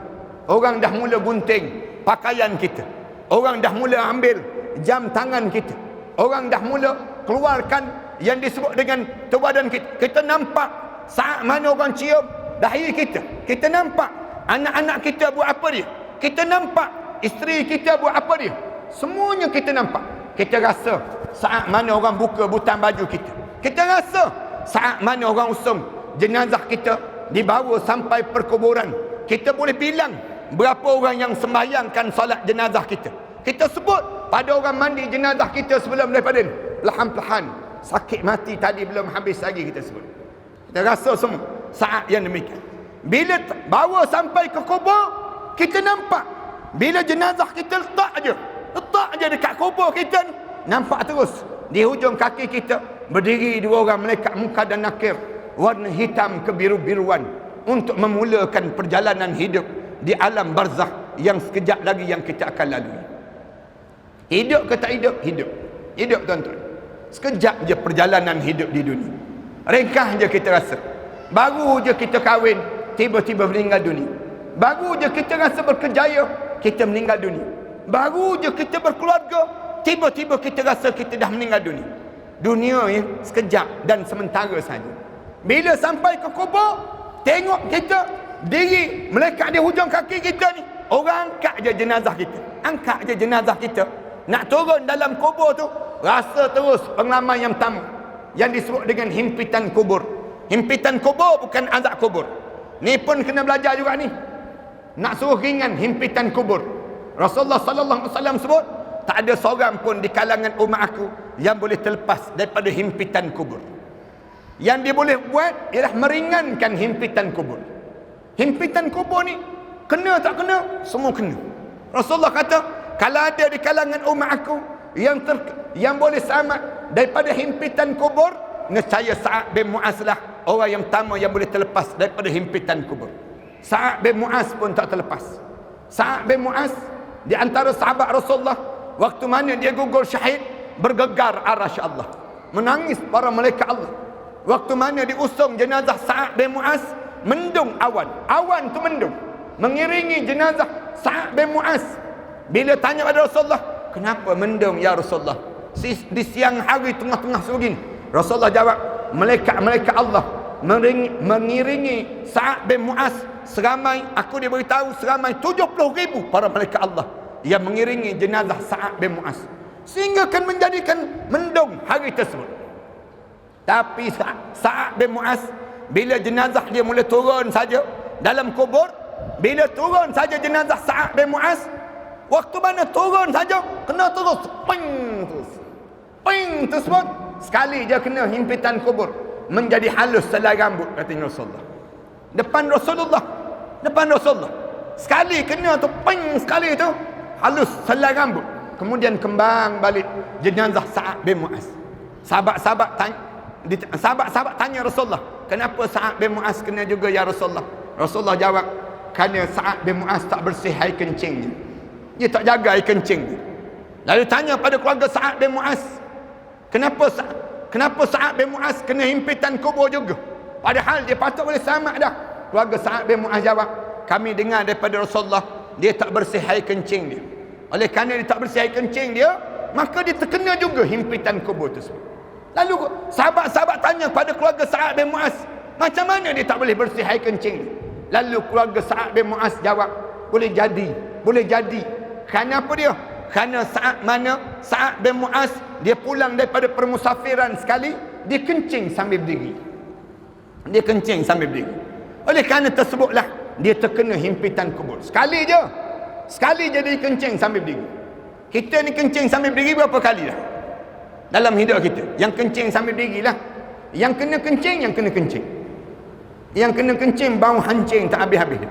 Orang dah mula gunting pakaian kita. Orang dah mula ambil jam tangan kita. Orang dah mula keluarkan yang disebut dengan tubadan kita. Kita nampak saat mana orang cium dahi kita. Kita nampak anak-anak kita buat apa dia. Kita nampak isteri kita buat apa dia. Semuanya kita nampak. Kita rasa saat mana orang buka butang baju kita. Kita rasa saat mana orang usung jenazah kita dibawa sampai perkuburan. Kita boleh bilang berapa orang yang sembahyangkan solat jenazah kita. Kita sebut pada orang mandi jenazah kita sebelum daripada ni. Perlahan-perlahan, sakit mati tadi belum habis lagi kita sebut. Kita rasa semua saat yang demikian. Bila bawa sampai ke kubur, kita nampak. Bila jenazah kita letak je dekat kubur kita ni, nampak terus di hujung kaki kita berdiri dua orang malaikat munkar dan nakir, warna hitam kebiru-biruan, untuk memulakan perjalanan hidup di alam barzakh yang sekejap lagi yang kita akan lalui. Hidup ke tak hidup? Hidup. Hidup tuan-tuan. Sekejap je perjalanan hidup di dunia. Ringkas je kita rasa. Baru je kita kahwin, tiba-tiba meninggal dunia. Baru je kita rasa berkejaya, kita meninggal dunia. Baru je kita berkeluarga, tiba-tiba kita rasa kita dah meninggal dunia. Dunia ya, sekejap dan sementara saja. Bila sampai ke kubur, tengok kita diri melekat di hujung kaki kita ni. Orang angkat je jenazah kita. Angkat je jenazah kita. Nak turun dalam kubur tu, rasa terus pengalaman yang pertama yang disebut dengan himpitan kubur. Himpitan kubur bukan azab kubur. Ni pun kena belajar juga ni. Nak suruh ringan himpitan kubur. Rasulullah sallallahu alaihi wasallam sebut, tak ada seorang pun di kalangan umat aku yang boleh terlepas daripada himpitan kubur. Yang dia boleh buat ialah meringankan himpitan kubur. Himpitan kubur ni kena tak kena, semua kena. Rasulullah kata, kalau ada di kalangan umat aku yang boleh selamat daripada himpitan kubur, nescaya Sa'ad bin Mu'az lah orang yang pertama yang boleh terlepas daripada himpitan kubur. Sa'ad bin Mu'az pun tak terlepas. Sa'ad bin Mu'az di antara sahabat Rasulullah, waktu mana dia gugur syahid, bergegar arasy Allah, menangis para malaikat Allah. Waktu mana diusung jenazah Sa'ad bin Mu'az, mendung awan. Awan tu mendung mengiringi jenazah Sa'ad bin Mu'az. Bila tanya pada Rasulullah, kenapa mendung ya Rasulullah? Di siang hari tengah-tengah sebegini. Rasulullah jawab, malaikat-malaikat Allah mengiringi Sa'ad bin Mu'az seramai, aku diberitahu seramai 70,000 para malaikat Allah yang mengiringi jenazah Sa'ad bin Mu'az, sehingga akan menjadikan mendung hari tersebut. Tapi Sa'ad bin Mu'az, bila jenazah dia mula turun saja dalam kubur, bila turun saja jenazah Sa'ad bin Mu'az, waktu mana turun saja kena terus ping tersebut, sekali je kena himpitan kubur, menjadi halus selai rambut, kata Rasulullah. Depan Rasulullah sekali kena tu, ping sekali tu halus selai rambut. Kemudian kembang balik jenazah Sa'ad bin Mu'az. Sahabat-sahabat tanya Rasulullah, kenapa Sa'ad bin Mu'az kena juga ya Rasulullah? Rasulullah jawab, kerana Sa'ad bin Mu'az tak bersih air kencingnya, dia tak jaga air kencing dia. Lalu tanya pada keluarga Sa'ad bin Mu'az, kenapa Sa'ad bin Mu'az kena himpitan kubur juga, padahal dia patut boleh selamat dah? Keluarga Sa'ad bin Mu'az jawab, kami dengar daripada Rasulullah, dia tak bersih air kencing dia. Oleh kerana dia tak bersih air kencing dia, maka dia terkena juga himpitan kubur tersebut. Lalu sahabat-sahabat tanya pada keluarga Sa'ad bin Mu'az, macam mana dia tak boleh bersih air kencing dia? Lalu keluarga Sa'ad bin Mu'az jawab, boleh jadi. Kerana apa dia? Kerana Sa'ad bin Mu'az, dia pulang daripada permusafiran sekali, dia kencing sambil berdiri. Oleh kerana tersebutlah dia terkena himpitan kubur. Sekali je dia kencing sambil berdiri. Kita ni kencing sambil berdiri berapa kali dah dalam hidup kita? Yang kencing sambil berdiri lah. Yang kena kencing bau hancing tak habis-habis.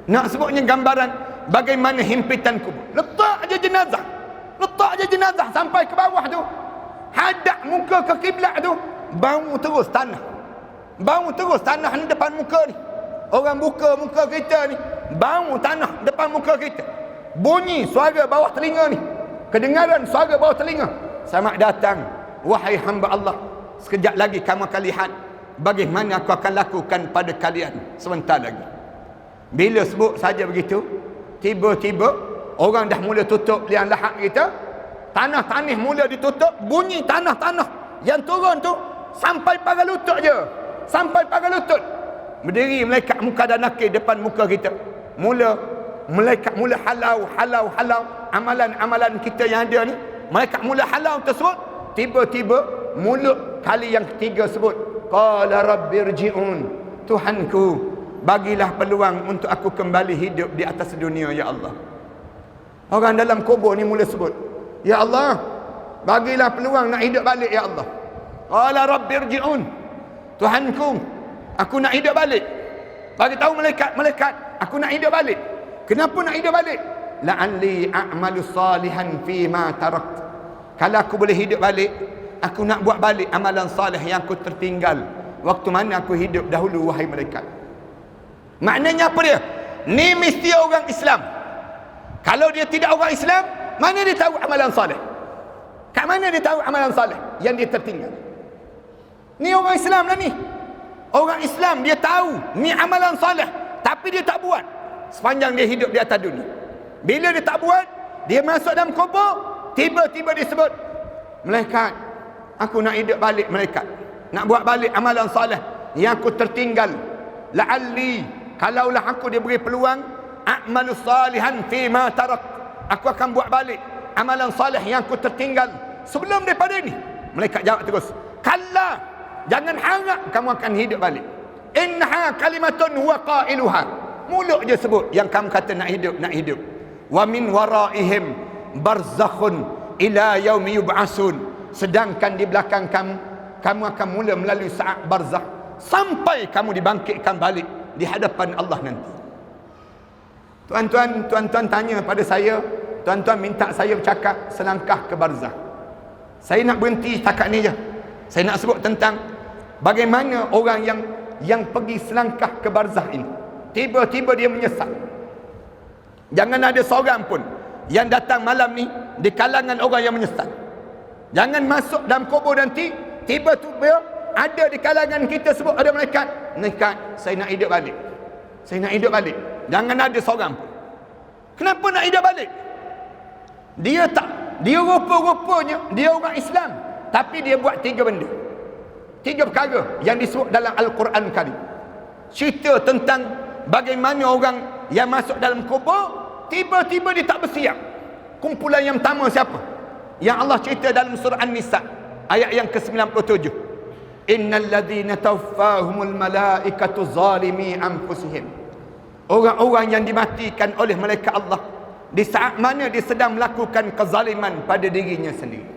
Nak sebutnya gambaran bagaimana himpitan kubur. Letak aja jenazah sampai ke bawah tu, hadap muka ke kiblat tu, bau terus tanah ni depan muka ni. Orang buka muka kita ni, bau tanah depan muka kita. Bunyi suara bawah telinga ni, kedengaran suara bawah telinga. Selamat datang wahai hamba Allah, sekejap lagi kamu akan lihat bagaimana aku akan lakukan pada kalian sebentar lagi. Bila sebut saja begitu, tiba-tiba orang dah mula tutup liang lahat kita, tanah mula ditutup, bunyi tanah yang turun tu sampai pagar lutut je, berdiri malaikat muka dan nakir depan muka kita. Malaikat mula halau amalan kita yang ada ni. Malaikat mula halau tersebut. Tiba-tiba mulut kali yang ketiga sebut, qala rabbirji'un, Tuhanku, bagilah peluang untuk aku kembali hidup di atas dunia ya Allah. Orang dalam kubur ni mula sebut, ya Allah, bagilah peluang nak hidup balik ya Allah. Qala rabbirji'un, Tuhanku, aku nak hidup balik. Bagi tahu malaikat, aku nak hidup balik. Kenapa nak hidup balik? La'alli a'malu salihan fi ma tarakt. Kalau aku boleh hidup balik, aku nak buat balik amalan salih yang aku tertinggal waktu mana aku hidup dahulu, wahai malaikat. Maknanya apa dia? Ni mesti orang Islam. Kalau dia tidak orang Islam, mana dia tahu amalan salih? Kat mana dia tahu amalan salih yang dia tertinggal? Ni orang Islam lah ni. Orang Islam dia tahu ni amalan salih, tapi dia tak buat sepanjang dia hidup di atas dunia. Bila dia tak buat, dia masuk dalam kubur, tiba-tiba dia sebut, malaikat, aku nak hidup balik malaikat, nak buat balik amalan salih yang aku tertinggal. La'alli, kalaulah aku diberi peluang, a'malu salihan fi ma tarak, aku akan buat balik amalan salih yang aku tertinggal sebelum daripada ni. Malaikat jawab terus, kalla, jangan harap kamu akan hidup balik. Innaha kalimatun huwa qailuha, mulut je sebut yang kamu kata nak hidup. Wa min waraihim barzakhun ila yaumi yub'asun, sedangkan di belakang kamu akan mula melalui saat barzakh sampai kamu dibangkitkan balik di hadapan Allah nanti. Tuan-tuan tanya pada saya, tuan-tuan minta saya bercakap selangkah ke barzakh. Saya nak berhenti setakat ni je. Saya nak sebut tentang bagaimana orang yang pergi selangkah ke barzakh ini, tiba-tiba dia menyesal. Jangan ada seorang pun yang datang malam ni di kalangan orang yang menyesal. Jangan masuk dalam kubur nanti tiba-tiba ada di kalangan kita sebut ada malaikat, saya nak hidup balik. Saya nak hidup balik. Jangan ada seorang pun. Kenapa nak hidup balik? Dia rupa-rupanya dia orang Islam, tapi dia buat 3 benda. 3 perkara yang disebut dalam Al-Quran Karim. Cerita tentang bagaimana orang yang masuk dalam kubur tiba-tiba dia tak bersiap. Kumpulan yang pertama siapa? Yang Allah cerita dalam surah An-Nisa ayat yang ke-97. Innal ladzina tawaffahumul malaikatu zalimi anfusihim. Orang-orang yang dimatikan oleh malaikat Allah di saat mana dia sedang melakukan kezaliman pada dirinya sendiri.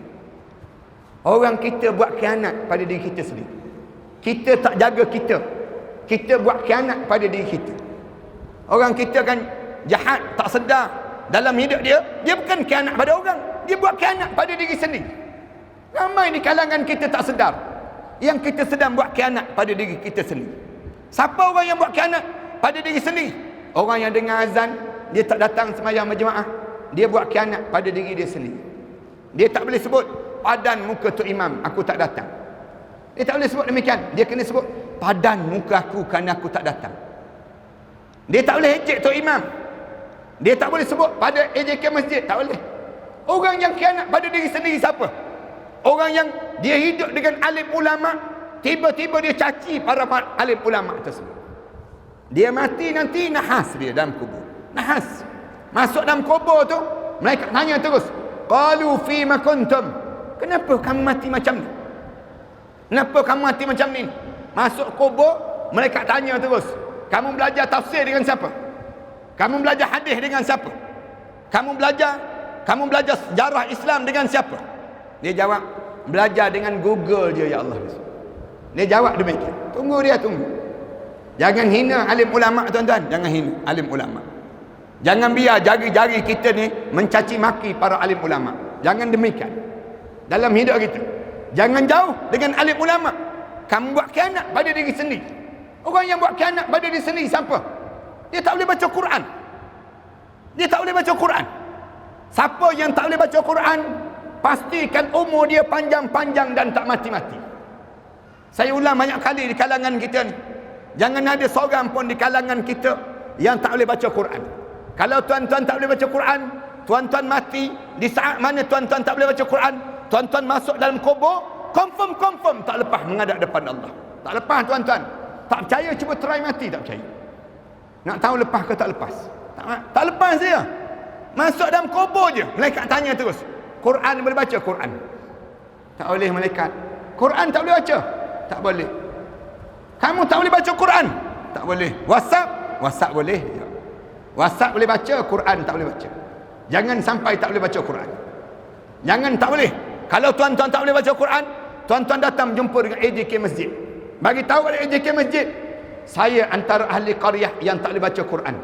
Orang kita buat khianat pada diri kita sendiri. Kita tak jaga kita. Kita buat khianat pada diri kita. Orang kita kan jahat tak sedar dalam hidup dia bukan khianat pada orang, dia buat khianat pada diri sendiri. Ramai di kalangan kita tak sedar yang kita sedang buat khianat pada diri kita sendiri. Siapa orang yang buat khianat pada diri sendiri? Orang yang dengar azan, dia tak datang sembahyang berjemaah, dia buat khianat pada diri dia sendiri. Dia tak boleh sebut padan muka tu imam, aku tak datang. Dia tak boleh sebut demikian. Dia kena sebut padan muka aku kerana aku tak datang. Dia tak boleh ejek tu imam. Dia tak boleh sebut pada AJK masjid, tak boleh. Orang yang khianat pada diri sendiri siapa? Orang yang dia hidup dengan alim ulama, tiba-tiba dia caci para alim ulama tersebut. Dia mati nanti nahas dia dalam kubur. Nahas. Masuk dalam kubur tu, mereka tanya terus, qalu fima kuntum? Kenapa kamu mati macam ni? Kenapa kamu mati macam ni? Masuk kubur, mereka tanya terus, kamu belajar tafsir dengan siapa? Kamu belajar hadis dengan siapa? Kamu belajar sejarah Islam dengan siapa? Dia jawab, belajar dengan Google je ya Allah. Dia jawab demikian. Tunggu. Jangan hina alim ulama tuan-tuan, jangan hina alim ulama. Jangan biar jari-jari kita ni mencaci maki para alim ulama. Jangan demikian. Dalam hidup kita, jangan jauh dengan alim ulama. Kamu buat khianat pada diri sendiri. Orang yang buat khianat pada diri sendiri siapa? Dia tak boleh baca Quran. Dia tak boleh baca Quran. Siapa yang tak boleh baca Quran, pastikan umur dia panjang-panjang dan tak mati-mati. Saya ulang banyak kali di kalangan kita ni, jangan ada seorang pun di kalangan kita yang tak boleh baca Quran. Kalau tuan-tuan tak boleh baca Quran, tuan-tuan mati di saat mana tuan-tuan tak boleh baca Quran, tuan-tuan masuk dalam kubur, confirm tak lepas menghadap depan Allah. Tak lepas tuan-tuan. Tak percaya cuba try mati, tak percaya. Nak tahu lepas ke tak lepas? Tak lepas dia. Masuk dalam kubur je, malaikat tanya terus, Quran boleh baca? Quran tak boleh malaikat. Quran tak boleh baca? Tak boleh. Kamu tak boleh baca Quran? Tak boleh. WhatsApp boleh. WhatsApp boleh baca, Quran tak boleh baca. Jangan sampai tak boleh baca Quran. Jangan, tak boleh. Kalau tuan-tuan tak boleh baca Quran, tuan-tuan datang jumpa dengan AJK Masjid. Bagi tahu pada AJK Masjid, saya antara ahli qaryah yang tak boleh baca Quran.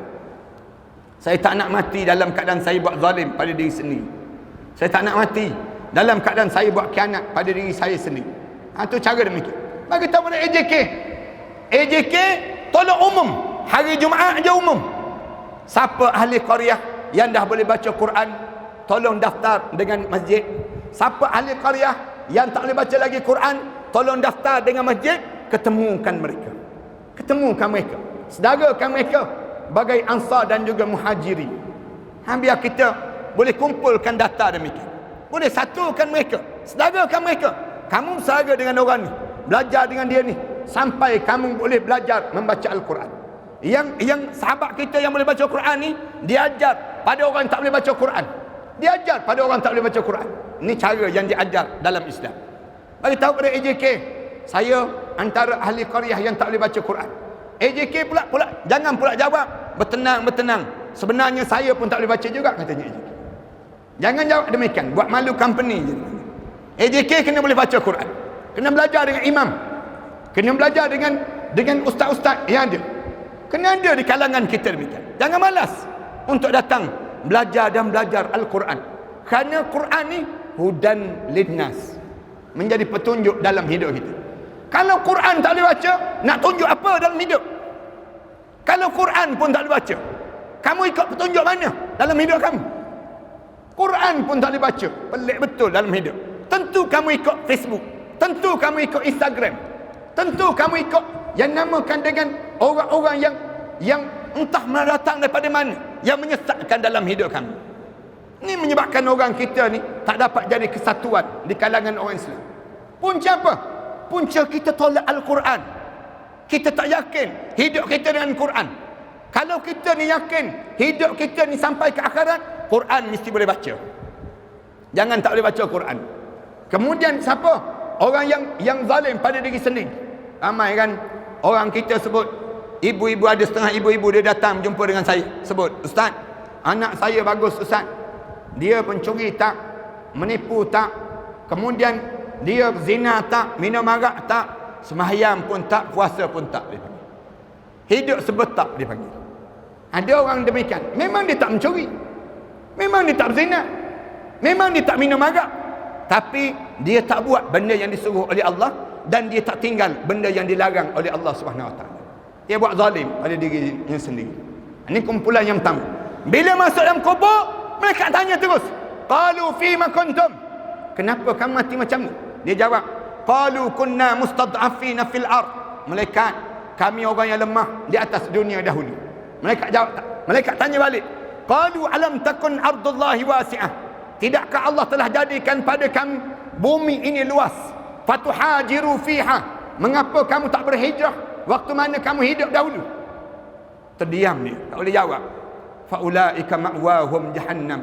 Saya tak nak mati dalam keadaan saya buat zalim pada diri sendiri. Saya tak nak mati dalam keadaan saya buat khianat pada diri saya sendiri. Itu cara demikian. Bagi tahu pada AJK. AJK tolong umum. Hari Jumaat je umum. Siapa ahli qaryah yang dah boleh baca Quran, tolong daftar dengan masjid. Siapa ahli qaryah yang tak boleh baca lagi Quran, tolong daftar dengan masjid. Ketemukan mereka. Sedarakan mereka bagai ansar dan juga muhajiri. Biar kita boleh kumpulkan data demikian. Boleh satukan mereka, sedarakan mereka. Kamu bersaudara dengan orang ni, belajar dengan dia ni, sampai kamu boleh belajar membaca Al-Quran. Yang sahabat kita yang boleh baca Quran ni, diajar pada orang yang tak boleh baca Quran. Diajar pada orang tak boleh baca Quran. Ini cara yang diajar dalam Islam. Bagi tahu pada AJK, saya antara ahli qaryah yang tak boleh baca Quran. AJK pula jangan pula jawab bertenang. Sebenarnya saya pun tak boleh baca juga, katanya AJK. Jangan jawab demikian, buat malu company je. AJK kena boleh baca Quran. Kena belajar dengan imam. Kena belajar dengan ustaz-ustaz yang ada. Kena ada di kalangan kita demikian. Jangan malas untuk datang belajar dan belajar Al-Quran. Kerana Quran ni hudan linnas, menjadi petunjuk dalam hidup kita. Kalau Quran tak boleh baca, nak tunjuk apa dalam hidup? Kalau Quran pun tak boleh baca, kamu ikut petunjuk mana dalam hidup kamu? Quran pun tak boleh baca, pelik betul dalam hidup. Tentu kamu ikut Facebook, tentu kamu ikut Instagram, Tentu kamu ikut yang namakan dengan orang-orang yang entah datang daripada mana, yang menyesatkan dalam hidup kamu. Ini menyebabkan orang kita ni tak dapat jadi kesatuan di kalangan orang Islam. Punca apa? Punca kita tolak Al-Quran. Kita tak yakin hidup kita dengan Quran. Kalau kita ni yakin hidup kita ni sampai ke akhirat, Quran mesti boleh baca. Jangan tak boleh baca Quran. Kemudian siapa? Orang yang zalim pada diri sendiri. Ramai kan orang kita sebut, ibu-ibu, ada setengah ibu-ibu dia datang jumpa dengan saya, sebut, "Ustaz, anak saya bagus Ustaz. Dia pencuri tak, menipu tak, kemudian dia zina tak, minum arak tak, sembahyang pun tak, puasa pun tak," dia panggil. Hidup sebetak dia panggil. Ada orang demikian. Memang dia tak mencuri, memang dia tak berzina, memang dia tak minum arak, tapi dia tak buat benda yang disuruh oleh Allah, dan dia tak tinggal benda yang dilarang oleh Allah Subhanahu Wa Taala. Dia buat zalim pada dirinya sendiri. Ini kumpulan yang pertama. Bila masuk dalam kubur, mereka tanya terus, qalu fima kuntum, kenapa kamu mati macam ni? Dia jawab, qalu kunna mustad'afina fil ard. Malaikat, kami orang yang lemah di atas dunia dahulu. Mereka jawab, malaikat tanya balik, qalu alam takun ardullahi wasi'ah, tidakkah Allah telah jadikan pada kami bumi ini luas, fatuhajiru fiha, mengapa kamu tak berhijrah waktu mana kamu hidup dahulu? Terdiam dia, tak boleh jawab. Faulaika ma'wahum jahannam,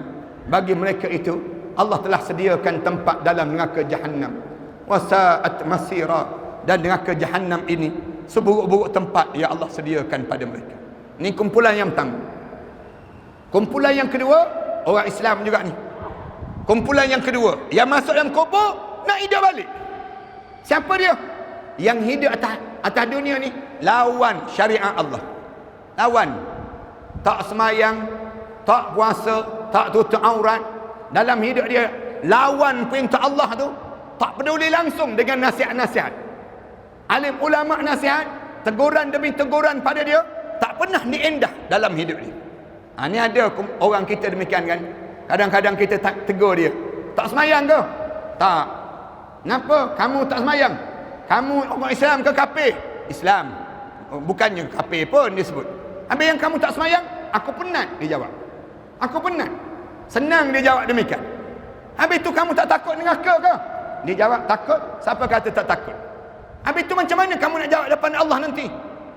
bagi mereka itu Allah telah sediakan tempat dalam neraka jahannam. Wasa'at masira, dan neraka jahannam ini seburuk-buruk tempat yang Allah sediakan pada mereka. Ini kumpulan yang pertama. Kumpulan yang kedua, orang Islam juga ni. Kumpulan yang kedua, yang masuk dalam kubur nak hidup balik. Siapa dia? Yang hidup atas dunia ni lawan syariat Allah. Lawan. Tak semayang, tak puasa, tak tutup aurat. Dalam hidup dia lawan perintah Allah tu, tak peduli langsung dengan nasihat-nasihat. Alim ulama nasihat, teguran demi teguran pada dia, tak pernah diendah dalam hidup dia. Ini ada orang kita demikian kan. Kadang-kadang kita tak tegur dia. Tak semayang ke? Tak. Kenapa kamu tak semayang? Kamu orang Islam ke kafir? Islam. Bukannya kafir pun dia sebut. Habis yang kamu tak semayang? Aku penat, dia jawab. Aku penat. Senang dia jawab demikian. Habis tu kamu tak takut neraka ke? Dia jawab takut. Siapa kata tak takut? Habis tu macam mana kamu nak jawab depan Allah nanti?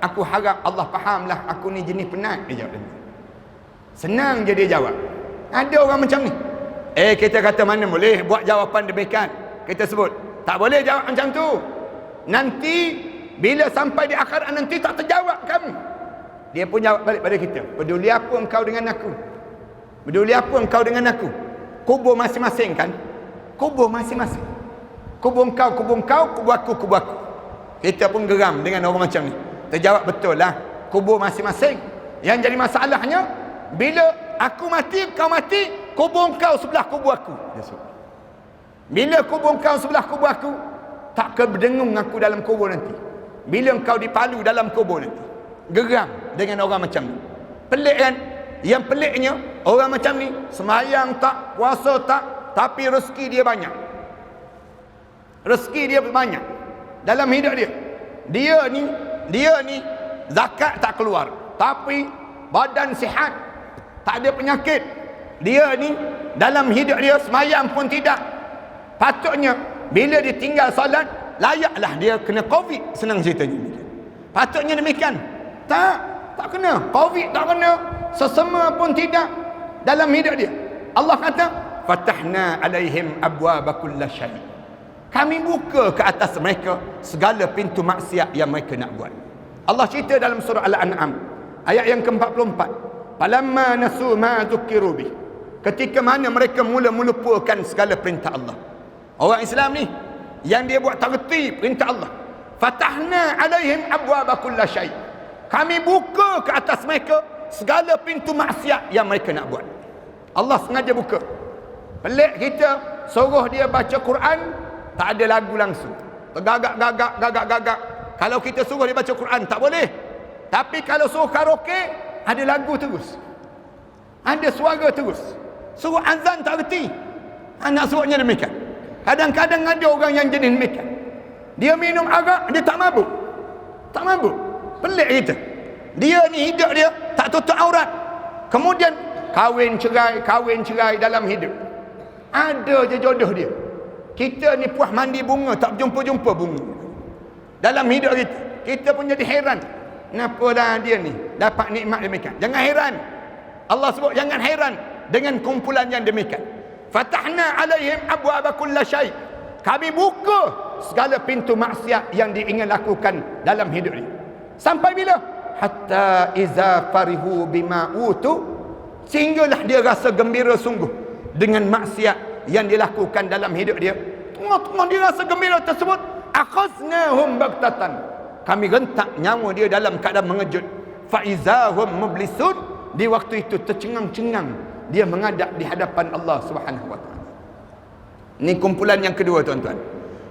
Aku harap Allah fahamlah aku ni jenis penat, dia jawab demikian. Senang je dia jawab. Ada orang macam ni. Kita kata mana boleh buat jawapan demikian. Kita sebut tak boleh jawab macam tu. Nanti bila sampai di akhirat nanti tak terjawab kamu. Dia pun jawab balik pada kita, peduli apa engkau dengan aku? Peduli apa engkau dengan aku? Kubur masing-masing kan? Kubur masing-masing. Kubur engkau, kubur aku, kubur aku. Kita pun geram dengan orang macam ni. Terjawab betul lah, kubur masing-masing. Yang jadi masalahnya, bila aku mati, kau mati, kubur engkau sebelah kubur aku. Bila kubur engkau sebelah kubur aku, tak keberdengung aku dalam kubur nanti. Bila engkau dipalu dalam kubur nanti, geram dengan orang macam ni. Pelik kan? Yang peliknya, orang macam ni semayang tak, puasa tak, tapi rezeki dia banyak. Rezeki dia banyak dalam hidup dia. Dia ni zakat tak keluar, tapi badan sihat, tak ada penyakit. Dia ni dalam hidup dia semayang pun tidak. Patutnya bila dia tinggal solat, layaklah dia kena Covid, senang ceritanya. Patutnya demikian. Tak kena. Covid tak kena. Sesama pun tidak dalam hidup dia. Allah kata, fatahna alaihim abwaba kulli syai. Kami buka ke atas mereka segala pintu maksiat yang mereka nak buat. Allah cerita dalam surah Al-An'am ayat yang ke-44. Falamma nasu ma dzukiru bih. Ketika mana mereka mula melupakan segala perintah Allah. Orang Islam ni yang dia buat tak reti perintah Allah. Fatahna alaihim abwaba kulli syai. Kami buka ke atas mereka segala pintu maksiat yang mereka nak buat. Allah sengaja buka. Pelik kita suruh dia baca Quran, tak ada lagu langsung. Tergagak-gagak. Kalau kita suruh dia baca Quran, tak boleh. Tapi kalau suruh karaoke, ada lagu terus. Ada suara terus. Suruh azan tak reti. Anak suruhnya demikian. Kadang-kadang ada orang yang jenis demikian. Dia minum arak, dia tak mabuk. Tak mabuk. Pelik kita. Dia ni hidup dia tak tutup aurat. Kemudian kahwin cerai dalam hidup. Ada je jodoh dia. Kita ni puas mandi bunga, tak berjumpa-jumpa bunga. Dalam hidup kita, kita pun jadi heran. Kenapa dah dia ni dapat nikmat demikian? Jangan heran. Allah sebut jangan heran dengan kumpulan yang demikian. Fatahna alaihim abwaaba kulli syai. Kami buka segala pintu maksiat yang dia ingin lakukan dalam hidup ini. Sampai bila? Hatta iza farihu bima utu, sehinggalah dia rasa gembira sungguh dengan maksiat yang dilakukan dalam hidup dia. Tengah-tengah dia rasa gembira tersebut, akhaznahum baghtatan, kami rentak nyawa dia dalam keadaan mengejut. Fa izahum mublisun, di waktu itu tercengang-cengang dia menghadap di hadapan Allah Subhanahu wa taala. Ini kumpulan yang kedua tuan-tuan,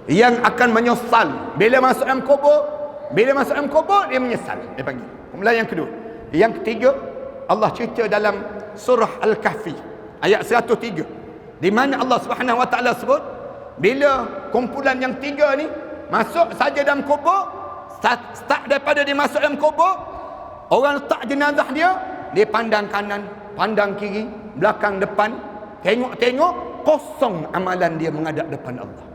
yang akan menyesal bila masuk dalam kubur. Bila masuk dalam kubur dia menyesal, dia panggil. Kumpulan yang kedua. Yang ketiga, Allah cerita dalam surah Al-Kahfi ayat 103, di mana Allah Subhanahu wa taala sebut bila kumpulan yang tiga ni masuk saja dalam kubur, start daripada dia masuk dalam kubur, orang letak jenazah dia, dia pandang kanan, pandang kiri, belakang, depan, tengok-tengok, kosong amalan dia menghadap depan Allah.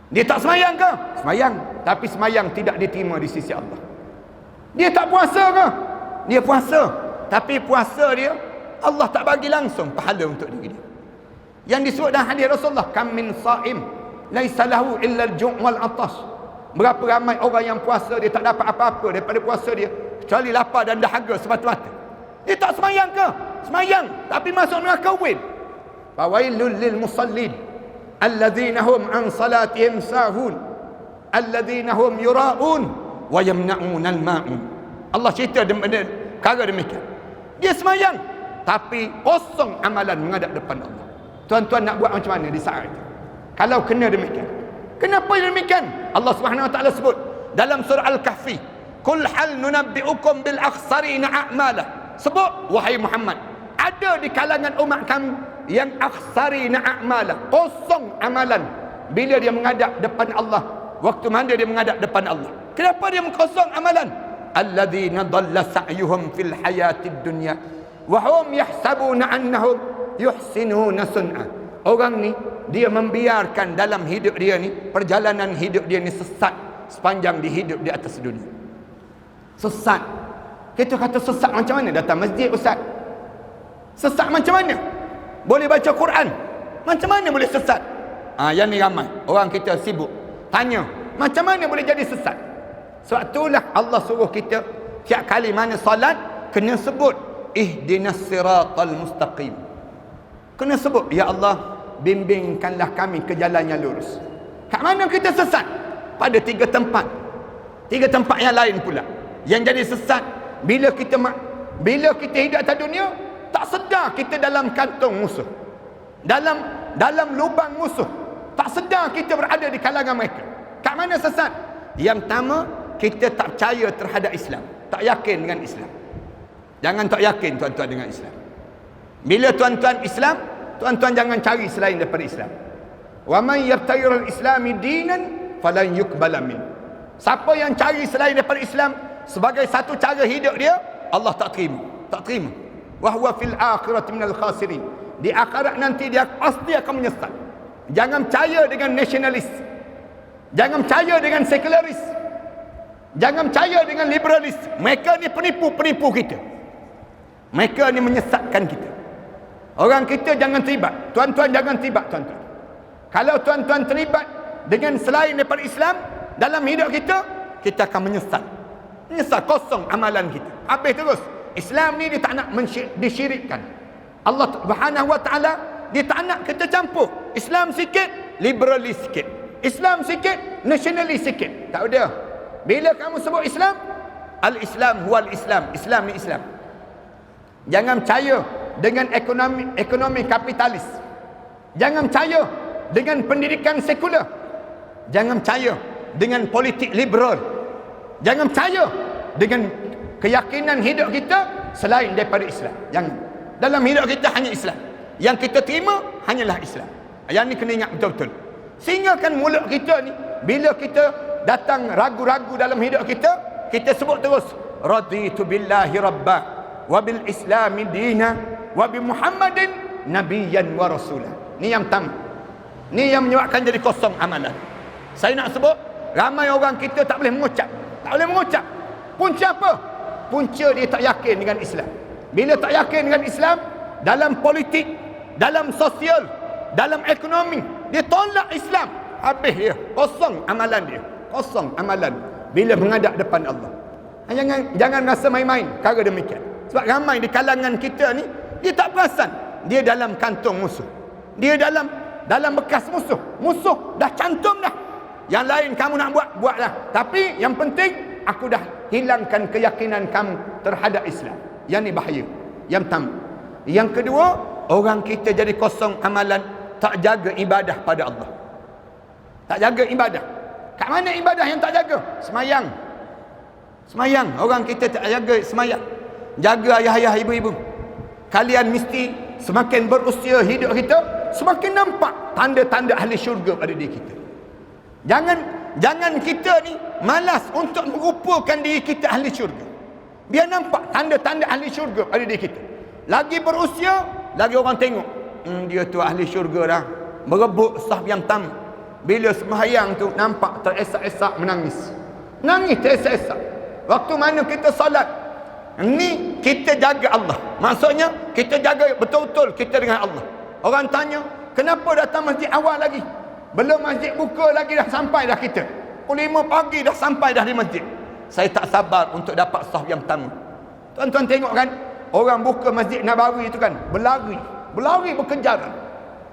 Dia tak semayang ke? Semayang, tapi semayang tidak diterima di sisi Allah. Dia tak puasa ke? Dia puasa, tapi puasa dia Allah tak bagi langsung pahala untuk diri dia. Yang disebut dalam hadis Rasulullah, kam min saim laisa lahu illa al-ju' wal 'atash. Berapa ramai orang yang puasa dia tak dapat apa-apa daripada puasa dia kecuali lapar dan dahaga semata-mata. Dia tak semayang ke? Semayang, tapi masuk neraka win. Fawailul lil musallin alladzina hum an salatihim sahun alladzina hum yura'un wa yamna'unal ma'un. Allah cerita perkara demikian. Dia semayang tapi kosong amalan menghadap depan Allah. Tuan-tuan nak buat macam mana di saat itu kalau kena demikian? Kenapa demikian? Allah Subhanahu wa taala sebut dalam surah Al-Kahfi, "Qul hal nunabbi'ukum bil akhsarina a'mala." Sebut wahai Muhammad, ada di kalangan umat kami yang akhsarina a'mala, kosong amalan bila dia menghadap depan Allah. Waktu mana dia menghadap depan Allah? Kenapa dia kosong amalan? Alladzina dhalla sa'yuhum fil hayatid dunya wa hum yahsabuna annahum yuhsinuna sun'a. Orang ni dia membiarkan dalam hidup dia ni, perjalanan hidup dia ni sesat sepanjang dia hidup di atas dunia. Sesat. Kita kata sesat macam mana? Datang masjid ustaz. Sesat macam mana? Boleh baca Quran. Macam mana boleh sesat? Yang ni ramai orang kita sibuk tanya, macam mana boleh jadi sesat? Sebab itulah Allah suruh kita tiap kali mana solat kena sebut ihdinas siratal mustaqim. Kena sebut, ya Allah, bimbingkanlah kami ke jalan yang lurus. Kat mana kita sesat? Pada tiga tempat. Tiga tempat yang lain pula. Yang jadi sesat bila kita hidup atas dunia, tak sedar kita dalam kantung musuh, dalam lubang musuh. Tak sedar kita berada di kalangan mereka. Kat mana sesat? Yang pertama, kita tak percaya terhadap Islam, tak yakin dengan Islam. Jangan tak yakin tuan-tuan dengan Islam. Bila tuan-tuan Islam, tuan-tuan jangan cari selain daripada Islam. Wa man yabtaghirul islami dinan falan yuqbala min. Siapa yang cari selain daripada Islam sebagai satu cara hidup dia, Allah tak terima. Tak terima. Wa huwa fil akhirati minal khasirin. Di akhirat nanti dia pasti akan menyesal. Jangan percaya dengan nasionalis. Jangan percaya dengan sekularis. Jangan percaya dengan liberalis. Mereka ni penipu-penipu kita. Mereka ni menyesatkan kita. Orang kita jangan terlibat. Tuan-tuan jangan terlibat, tuan-tuan. Kalau tuan-tuan terlibat dengan selain daripada Islam dalam hidup kita, kita akan menyesal. Menyesal, kosong amalan kita. Habis terus. Islam ni dia tak nak disyirikkan. Allah Subhanahu wa taala dia tak nak kita campur. Islam sikit, liberalis sikit. Islam sikit, nasionalis sikit. Tak ada. Bila kamu sebut Islam, al-Islam huwal Islam. Islam ni Islam. Jangan percaya dengan ekonomi kapitalis. Jangan percaya dengan pendidikan sekular. Jangan percaya dengan politik liberal. Jangan percaya dengan keyakinan hidup kita selain daripada Islam. Jangan. Dalam hidup kita hanya Islam. Yang kita terima hanyalah Islam. Yang ni kena ingat betul-betul. Sehingga kan mulut kita ni, bila kita datang ragu-ragu dalam hidup kita, kita sebut terus, raditu billahi rabba, wa bil islami dina, wa bi Muhammadin nabiyyan wa rasulah. Ni yang pertama. Ni yang menyebabkan jadi kosong amalan. Saya nak sebut, ramai orang kita tak boleh mengucap. Tak boleh mengucap. Punca apa? Punca dia tak yakin dengan Islam. Bila tak yakin dengan Islam, dalam politik, dalam sosial, dalam ekonomi, dia tolak Islam. Habis dia. Kosong amalan dia. Kosong amalan. Bila menghadap depan Allah. Jangan rasa main-main cara demikian. Sebab ramai di kalangan kita ni, dia tak perasan. Dia dalam kantung musuh. Dia dalam bekas musuh. Musuh dah cantum dah. Yang lain kamu nak buat, buatlah. Tapi yang penting, aku dah hilangkan keyakinan kamu terhadap Islam. Yang ni bahaya. Yang pertama. Yang kedua, orang kita jadi kosong amalan, tak jaga ibadah pada Allah. Tak jaga ibadah. Kat mana ibadah yang tak jaga? Semayang. Semayang. Orang kita tak jaga semayang. Jaga ayah-ayah, ibu-ibu. Kalian mesti semakin berusia hidup kita, semakin nampak tanda-tanda ahli syurga pada diri kita. Jangan kita ni malas untuk merupakan diri kita ahli syurga. Biar nampak tanda-tanda ahli syurga pada diri kita. Lagi berusia, lagi orang tengok, dia tu ahli syurga dah. Merebut saf yang pertama. Bila sembahyang tu nampak teresak-esak menangis. Nangis teresak-esak. Waktu mana kita solat, ni kita jaga Allah. Maksudnya kita jaga betul-betul kita dengan Allah. Orang tanya, kenapa datang masjid awal lagi? Belum masjid buka lagi dah sampai dah kita. Pukul 5 pagi dah sampai dah di masjid. Saya tak sabar untuk dapat saf yang pertama. Tuan-tuan tengok kan, orang buka Masjid Nabawi itu kan, berlari berkejaran.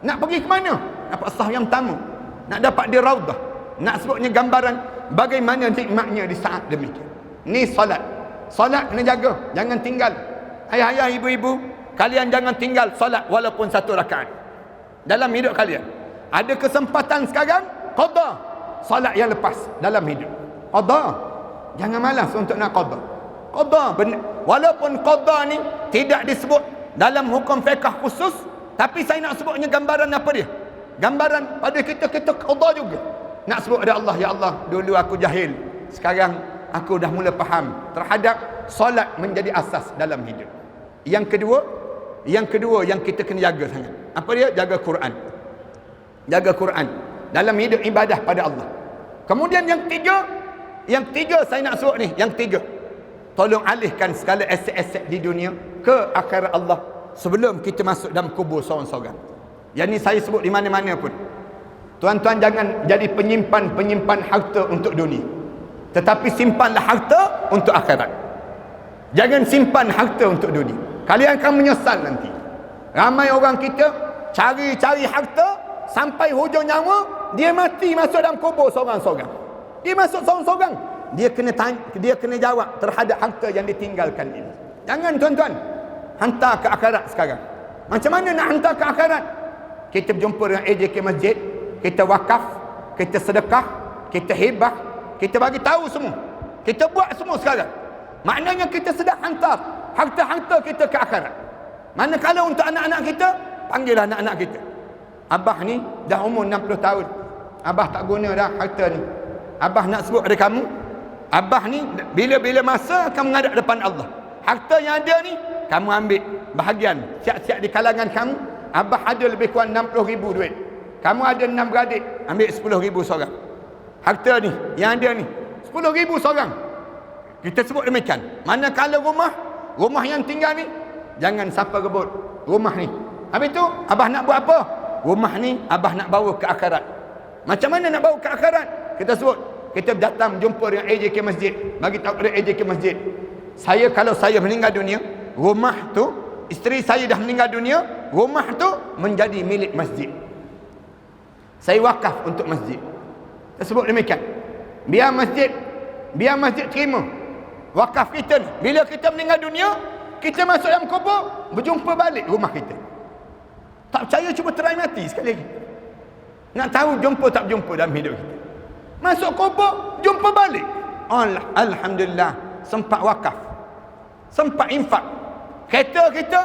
Nak pergi ke mana? Dapat saf yang pertama. Nak dapat di Raudah. Nak sebutnya gambaran bagaimana nikmatnya di saat demikian. Ni solat. Solat kena jaga, jangan tinggal. Ayah-ayah, ibu-ibu, kalian jangan tinggal solat walaupun 1 rakaat dalam hidup kalian. Ada kesempatan sekarang, qada solat yang lepas dalam hidup. Qada. Jangan malas untuk nak qada. Qada benar. Walaupun qada ni tidak disebut dalam hukum fiqh khusus, tapi saya nak sebutnya gambaran apa dia? Gambaran pada kita qada juga. Nak sebut ada Allah, ya Allah, dulu aku jahil, sekarang aku dah mula faham terhadap solat menjadi asas dalam hidup. Yang kedua yang kita kena jaga sangat. Apa dia? Jaga Quran. Jaga Quran dalam hidup ibadah pada Allah. Kemudian yang ketiga saya nak sebut ni, yang ketiga, tolong alihkan segala aset-aset di dunia ke akhirat Allah sebelum kita masuk dalam kubur seorang-seorang. Yang ni saya sebut di mana-mana pun. Tuan-tuan jangan jadi penyimpan harta untuk dunia, tetapi simpanlah harta untuk akhirat. Jangan simpan harta untuk dunia. Kalian akan menyesal nanti. Ramai orang kita cari harta sampai hujung nyawa, dia mati masuk dalam kubur seorang-seorang. Dia masuk seorang-seorang. Dia kena jawab terhadap harta yang ditinggalkan ini. Jangan tuan-tuan hantar ke akhirat sekarang. Macam mana nak hantar ke akhirat? Kita berjumpa dengan AJK Masjid, kita wakaf, kita sedekah, kita hibah, kita bagi tahu semua. Kita buat semua sekarang. Maknanya kita sedang hantar harta-harta kita ke akhirat. Manakala untuk anak-anak kita, panggillah anak-anak kita. Abah ni dah umur 60 tahun. Abah tak guna dah harta ni. Abah nak sebut pada kamu, Abah ni bila-bila masa akan menghadap depan Allah. Harta yang ada ni kamu ambil bahagian siap-siap di kalangan kamu. Abah ada lebih kurang 60,000 duit. Kamu ada 6 beradik, ambil 10,000 seorang. Harta ni yang ada ni 10,000 seorang. Kita sebut demikian. Manakala rumah yang tinggal ni jangan siapa rebut rumah ni. Habis tu abah nak buat apa? Rumah ni abah nak bawa ke akhirat. Macam mana nak bawa ke akhirat? Kita sebut, kita datang jumpa dengan AJK Masjid, bagi tahu pada AJK Masjid, kalau saya meninggal dunia, rumah tu, isteri saya dah meninggal dunia, rumah tu menjadi milik masjid. Saya wakaf untuk masjid. Kita sebut demikian. Biar masjid terima wakaf kita ni. Bila kita meninggal dunia, kita masuk dalam kubur, berjumpa balik rumah kita. Tak percaya, cuba try mati sekali lagi. Nak tahu jumpa tak jumpa dalam hidup kita. Masuk kubur, jumpa balik. Alhamdulillah, sempat wakaf, sempat infak. Kereta kita,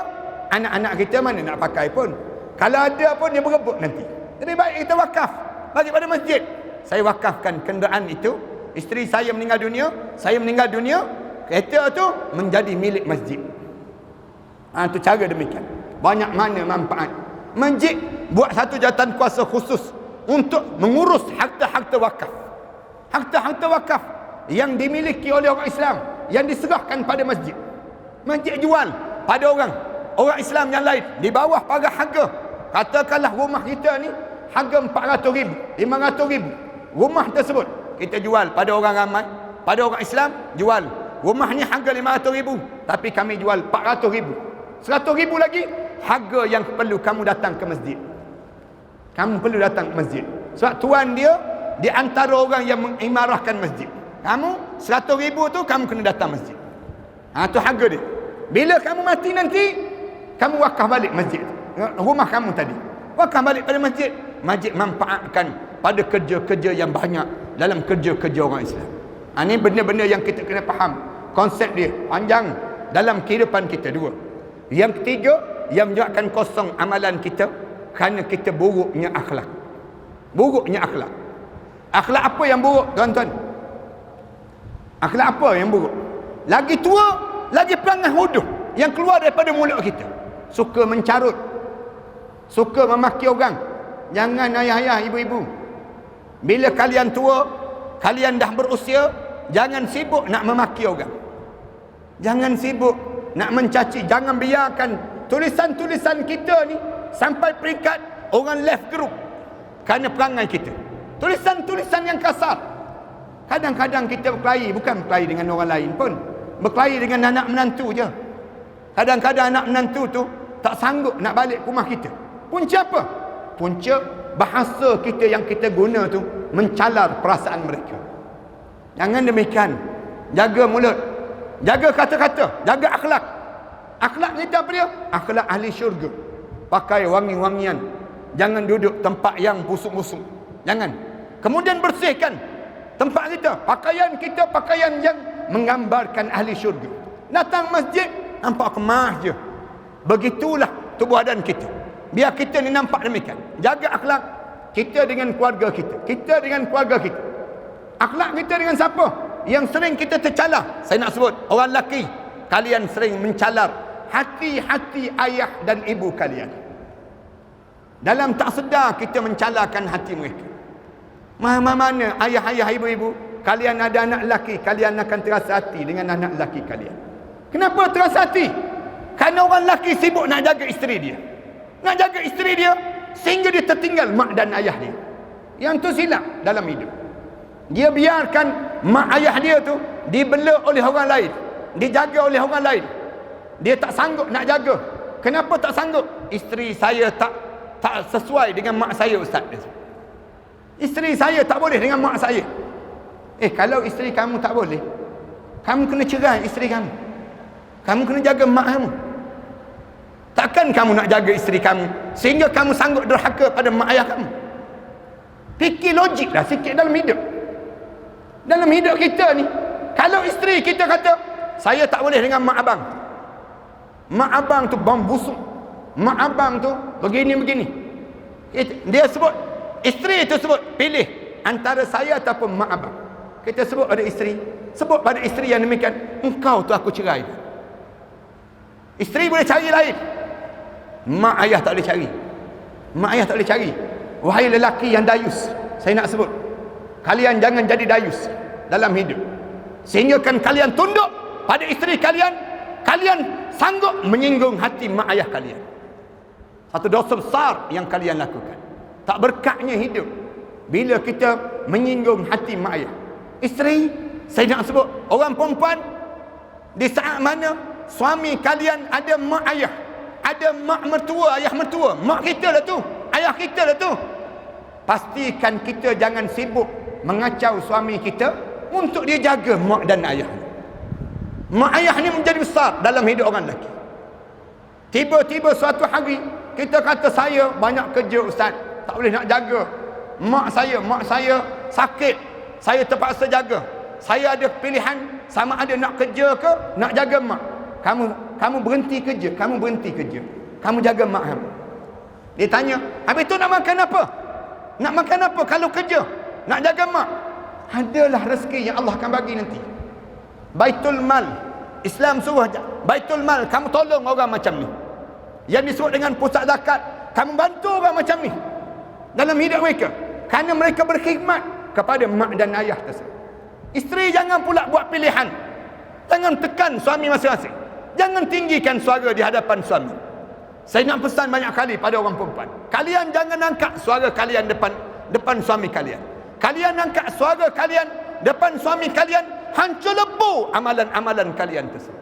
anak-anak kita mana nak pakai pun. Kalau ada pun dia berebut nanti. Jadi baik kita wakaf. bagi pada masjid. Saya wakafkan kenderaan itu, isteri saya meninggal dunia, saya meninggal dunia, kereta tu menjadi milik masjid. Itu cara demikian. Banyak mana manfaat. Masjid buat satu jawatan kuasa khusus untuk mengurus harta-harta wakaf. Harta-harta wakaf yang dimiliki oleh orang Islam, yang diserahkan pada masjid. Masjid jual pada orang Islam yang lain di bawah pagar harga. Katakanlah rumah kita ni harga 400,000, 500,000. Rumah tersebut kita jual pada orang ramai, pada orang Islam jual. Rumah ni harga 500,000, tapi kami jual 400,000. 100,000 lagi harga yang perlu kamu datang ke masjid. Kamu perlu datang ke masjid. Sebab tuan dia di antara orang yang mengimarahkan masjid. Kamu 100,000 tu kamu kena datang masjid. Tu harga dia. Bila kamu mati nanti, kamu wakaf balik masjid. Rumah kamu tadi wakaf balik pada masjid. Masjid manfaatkan pada kerja-kerja yang banyak dalam kerja-kerja orang Islam. Ini benda-benda yang kita kena faham. Konsep dia panjang dalam kehidupan kita. Dua. Yang ketiga, yang menyebabkan kosong amalan kita kerana kita buruknya akhlak. Buruknya akhlak. Akhlak apa yang buruk, tuan-tuan? Akhlak apa yang buruk? Lagi tua, lagi perangai hodoh yang keluar daripada mulut kita. Suka mencarut, suka memaki orang. Jangan ayah-ayah, ibu-ibu. Bila kalian tua, kalian dah berusia, jangan sibuk nak memaki orang. Jangan sibuk nak mencaci. Jangan biarkan tulisan-tulisan kita ni sampai peringkat orang left group kerana perangai kita. Tulisan-tulisan yang kasar. Kadang-kadang kita berkelahi, bukan berkelahi dengan orang lain pun, berkelahi dengan anak menantu je. Kadang-kadang anak menantu tu tak sanggup nak balik ke rumah kita. Punca apa? Punca bahasa kita yang kita guna tu mencalar perasaan mereka. Jangan demikian. Jaga mulut, jaga kata-kata, jaga akhlak. Akhlak kita apa dia? Akhlak ahli syurga. Pakai wangi-wangian. Jangan duduk tempat yang busuk-busuk. Jangan. Kemudian bersihkan tempat kita. Pakaian kita pakaian yang menggambarkan ahli syurga. Datang masjid nampak kemas je. Begitulah tubuh badan kita. Biar kita ni nampak demikian. Jaga akhlak kita dengan keluarga kita. Kita dengan keluarga kita. Akhlak kita dengan siapa? Yang sering kita tercalar. Saya nak sebut orang lelaki, kalian sering mencalar hati-hati ayah dan ibu kalian. Dalam tak sedar kita mencalarkan hati mereka. Mana ayah-ayah, ibu-ibu, kalian ada anak lelaki, kalian akan terasa hati dengan anak lelaki kalian. Kenapa terasa hati? Kerana orang lelaki sibuk nak jaga isteri dia. Nak jaga isteri dia sehingga dia tertinggal mak dan ayah dia. Yang tu silap dalam hidup. Dia biarkan mak ayah dia tu dibela oleh orang lain, dijaga oleh orang lain. Dia tak sanggup nak jaga. Kenapa tak sanggup? Isteri saya tak sesuai dengan mak saya, ustaz. Isteri saya tak boleh dengan mak saya. Kalau isteri kamu tak boleh, kamu kena cerai isteri kamu. Kamu kena jaga mak kamu. Takkan kamu nak jaga isteri kamu sehingga kamu sanggup derhaka pada mak ayah kamu? Fikir logiklah sikit dalam hidup. Dalam hidup kita ni, kalau isteri kita kata, saya tak boleh dengan mak abang. Mak abang tu bom busuk. Mak abang tu begini-begini. Dia sebut, isteri itu sebut, pilih antara saya ataupun mak abang. Kita sebut pada isteri, sebut pada isteri yang demikian, engkau tu aku cerai. Isteri boleh cari lain, mak ayah tak boleh cari. Mak ayah tak boleh cari. Wahai lelaki yang dayus, saya nak sebut, kalian jangan jadi dayus dalam hidup, sehingga kan kalian tunduk pada isteri kalian, kalian sanggup menyinggung hati mak ayah kalian. Satu dosa besar yang kalian lakukan. Tak berkatnya hidup bila kita menyinggung hati mak ayah. Isteri, saya nak sebut, orang perempuan, di saat mana suami kalian ada mak ayah, ada mak mertua, ayah mertua, mak kita lah tu, ayah kita lah tu, pastikan kita jangan sibuk mengacau suami kita untuk dia jaga mak dan ayah. Mak ayah ni menjadi besar dalam hidup orang lelaki. Tiba-tiba suatu hari kita kata, saya banyak kerja ustaz, tak boleh nak jaga mak saya sakit, saya terpaksa jaga. Saya ada pilihan sama ada nak kerja ke nak jaga mak. Kamu berhenti kerja, kamu jaga mak kamu. Dia tanya, habis tu nak makan apa? Nak makan apa kalau kerja? Nak jaga mak? Adalah rezeki yang Allah akan bagi nanti. Baitul Mal, Islam suruh Baitul Mal, kamu tolong orang macam ni. Yang disebut dengan pusat zakat, kamu bantu orang macam ni dalam hidup mereka, kerana mereka berkhidmat kepada mak dan ayah tersebut. Isteri jangan pula buat pilihan. Jangan tekan suami masing-masing. Jangan tinggikan suara di hadapan suami. Saya nak pesan banyak kali pada orang perempuan, kalian jangan angkat suara kalian depan suami kalian. Kalian angkat suara kalian depan suami kalian, hancur lebu amalan-amalan kalian tersebut.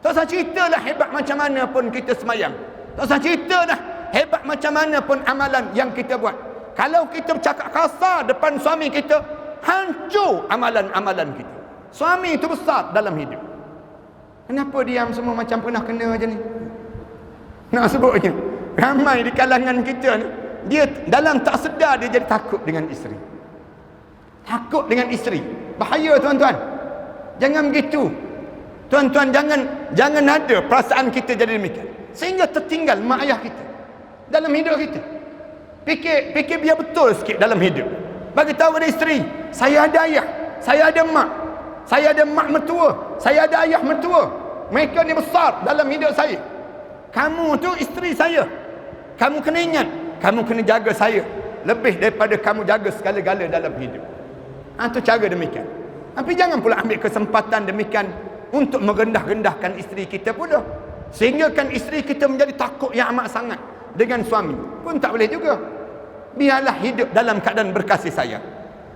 Tak usah ceritalah hebat macam mana pun kita semayang. Tak usah ceritalah hebat macam mana pun amalan yang kita buat. Kalau kita bercakap kasar depan suami kita, hancur amalan-amalan kita. Suami itu besar dalam hidup. Kenapa diam semua macam pernah kena macam ni? Nak sebutnya, ramai di kalangan kita ni, dia dalam tak sedar dia jadi takut dengan isteri. Takut dengan isteri. Bahaya tuan-tuan. Jangan begitu. Tuan-tuan, jangan ada perasaan kita jadi demikian, sehingga tertinggal mak ayah kita dalam hidup kita. Fikir biar betul sikit dalam hidup. Bagi tahu pada isteri, saya ada ayah, saya ada mak. Saya ada mak mertua, saya ada ayah mertua. Mereka ni besar dalam hidup saya. Kamu tu isteri saya. Kamu kena ingat, kamu kena jaga saya lebih daripada kamu jaga segala-gala dalam hidup. Itu cara demikian. Tapi jangan pula ambil kesempatan demikian untuk merendah-rendahkan isteri kita pula, sehingga kan isteri kita menjadi takut yang amat sangat dengan suami. Pun tak boleh juga. Biarlah hidup dalam keadaan berkasih sayang.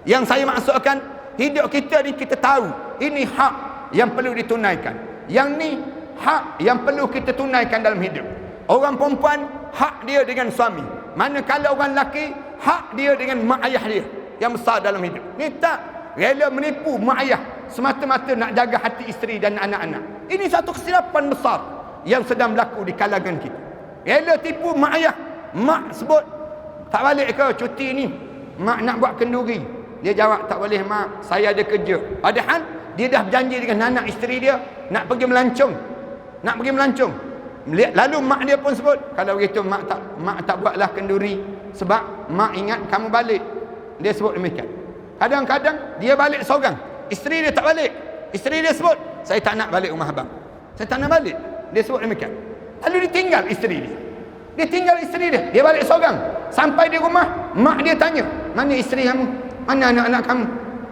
Yang saya maksudkan, hidup kita ni kita tahu ini hak yang perlu ditunaikan. Yang ni hak yang perlu kita tunaikan dalam hidup. Orang perempuan hak dia dengan suami, manakala orang lelaki hak dia dengan mak ayah dia yang besar dalam hidup. Ni tak rela menipu mak ayah semata-mata nak jaga hati isteri dan anak-anak. Ini satu kesilapan besar yang sedang berlaku di kalangan kita. Rela tipu mak ayah. Mak sebut tak balik ke cuti ni, mak nak buat kenduri. Dia jawab, tak boleh mak, saya ada kerja. Padahal dia dah berjanji dengan anak isteri dia nak pergi melancong. Nak pergi melancong. Lalu mak dia pun sebut, kalau begitu mak tak buatlah kenduri, sebab mak ingat kamu balik. Dia sebut demikian. Kadang-kadang dia balik seorang, isteri dia tak balik. Isteri dia sebut, saya tak nak balik rumah abang, saya tak nak balik. Dia sebut demikian. Lalu ditinggal isteri dia. Dia tinggal isteri dia, dia balik seorang. Sampai di rumah, mak dia tanya, mana isteri kamu? Mana anak-anak kamu?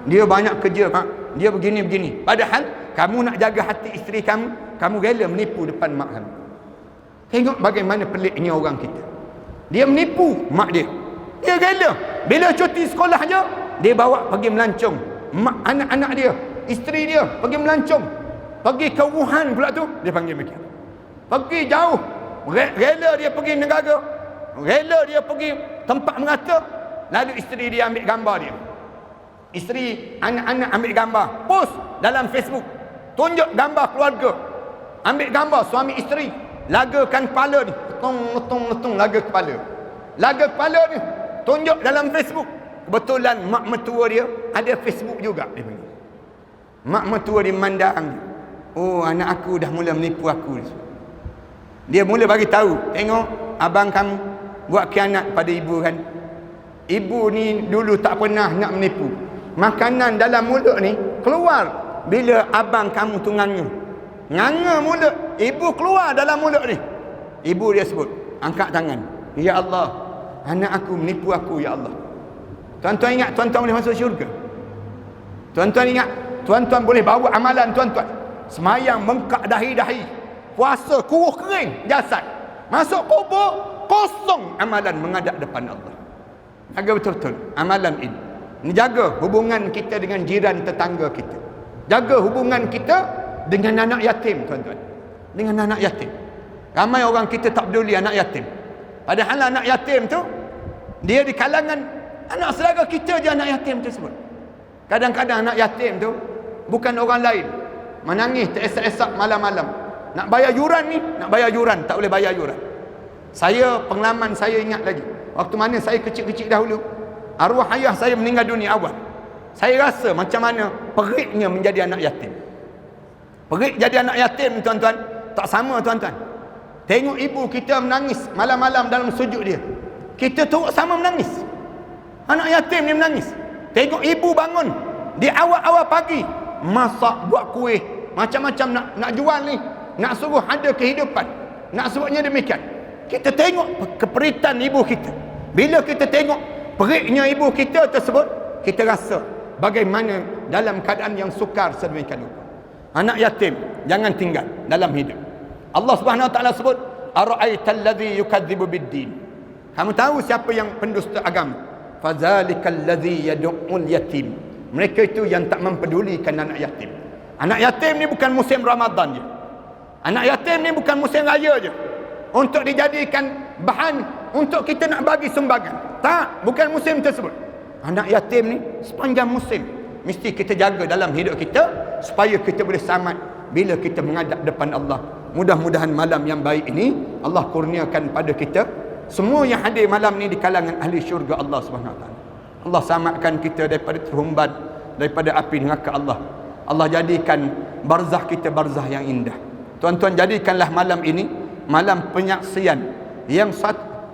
Dia banyak kerja mak, dia begini-begini. Padahal kamu nak jaga hati isteri kamu rela menipu depan mak kamu. Tengok bagaimana peliknya orang kita. Dia menipu mak dia. Dia rela. Bila cuti sekolah je, dia bawa pergi melancong. Mak anak-anak dia, isteri dia pergi melancong. Pergi ke Wuhan pula tu, dia panggil macam. Pergi jauh. Rela dia pergi negara. Rela dia pergi tempat merata. Lalu isteri dia ambil gambar dia. Isteri, anak-anak ambil gambar, post dalam Facebook. Tunjuk gambar keluarga. Ambil gambar suami isteri. Lagakan kepala ni. Letung, laga kepala. Laga kepala ni. Tunjuk dalam Facebook. Kebetulan mak mertua dia ada Facebook juga. Dia panggil. Mak mertua dia memandang. Oh, anak aku dah mula menipu aku. Dia mula bagi tahu. Tengok, abang kamu buat khianat pada ibu kan. Ibu ni dulu tak pernah nak menipu. Makanan dalam mulut ni keluar bila abang kamu tu nganga mulut. Ibu keluar dalam mulut ni. Ibu dia sebut, angkat tangan, ya Allah, anak aku menipu aku, ya Allah. Tuan-tuan ingat tuan-tuan boleh masuk syurga? Tuan-tuan ingat tuan-tuan boleh bawa amalan tuan-tuan, semayang mengkak dahi-dahi, puasa kuruh kering jasad, masuk kubur kosong amalan menghadap depan Allah. Jaga betul-betul amalan ini. Jaga hubungan kita dengan jiran tetangga kita. Jaga hubungan kita dengan anak yatim, tuan-tuan. Dengan anak yatim. Ramai orang kita tak peduli anak yatim. Padahal anak yatim tu, dia di kalangan anak saudara kita je anak yatim tersebut. Kadang-kadang anak yatim tu bukan orang lain. Menangis teresak-esak malam-malam. Nak bayar yuran ni, nak bayar yuran, tak boleh bayar yuran. Saya, pengalaman saya ingat lagi. Waktu mana saya kecil-kecil dahulu, arwah ayah saya meninggal dunia awal. Saya rasa macam mana periknya menjadi anak yatim. Perik jadi anak yatim, tuan-tuan, tak sama, tuan-tuan. Tengok ibu kita menangis malam-malam dalam sujud dia, kita turut sama menangis. Anak yatim ni menangis. Tengok ibu bangun di awal-awal pagi, masak, buat kuih, macam-macam nak jual ni, nak suruh ada kehidupan, nak suruhnya demikian. Kita tengok keperitan ibu kita. Bila kita tengok periknya ibu kita tersebut, kita rasa bagaimana dalam keadaan yang sukar sedemikian rupa. Anak yatim jangan tinggal dalam hidup. Allah Subhanahu Wa Taala sebut, ara'aital ladzi yukadzibu bid-din. Kamu tahu siapa yang pendusta agama? Fadzalikal ladzi yad'ul yatim. Mereka itu yang tak mempedulikan anak yatim. Anak yatim ni bukan musim Ramadan je. Anak yatim ni bukan musim raya je untuk dijadikan bahan untuk kita nak bagi sumbangan. Tak, bukan musim tersebut. Anak yatim ni sepanjang musim mesti kita jaga dalam hidup kita supaya kita boleh selamat bila kita menghadap depan Allah. Mudah-mudahan malam yang baik ini Allah kurniakan pada kita semua yang hadir malam ni di kalangan ahli syurga Allah Subhanahu Wa Taala. Allah selamatkan kita daripada terhumbat daripada api neraka Allah. Allah jadikan barzah kita barzah yang indah. Tuan-tuan, jadikanlah malam ini malam penyaksian yang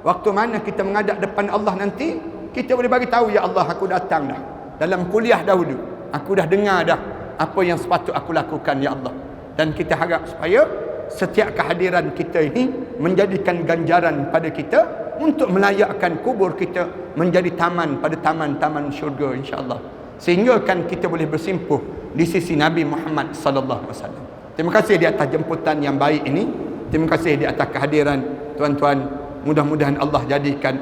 waktu mana kita menghadap depan Allah nanti, kita boleh bagi tahu, ya Allah, aku datang dah. Dalam kuliah dahulu, aku dah dengar dah apa yang sepatut aku lakukan, ya Allah. Dan kita harap supaya setiap kehadiran kita ini menjadikan ganjaran pada kita untuk melayakkan kubur kita menjadi taman pada taman-taman syurga, insya-Allah. Sehingga kan kita boleh bersimpuh di sisi Nabi Muhammad sallallahu alaihi wasallam. Terima kasih di atas jemputan yang baik ini. Terima kasih di atas kehadiran tuan-tuan. Mudah-mudahan Allah jadikan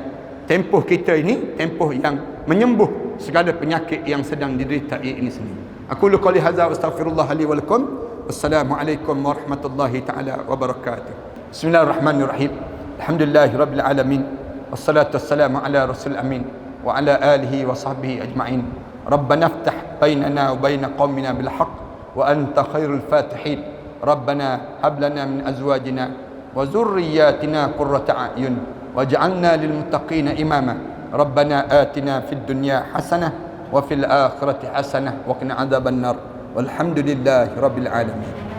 tempoh kita ini tempoh yang menyembuh segala penyakit yang sedang diderita ini sendiri. Aku qouli hadza wa astaghfirullah li wa lakum. Wassalamualaikum warahmatullahi taala wabarakatuh. Bismillahirrahmanirrahim. Alhamdulillahirabbil alamin. Wassalatu wassalamu ala rasul amin wa ala alihi wa sahbihi ajma'in. Rabbana iftah bainana wa bain qaumina bil haqq wa anta khairul fatihin. Rabbana hab lana min azwajina wa dhurriyyatina qurrata a'yun waj'alna lil muttaqina imama. Rabbana atina fid dunya hasanah wa fil akhirati hasanah wa qina adzaban nar. Walhamdulillahi rabbil alamin.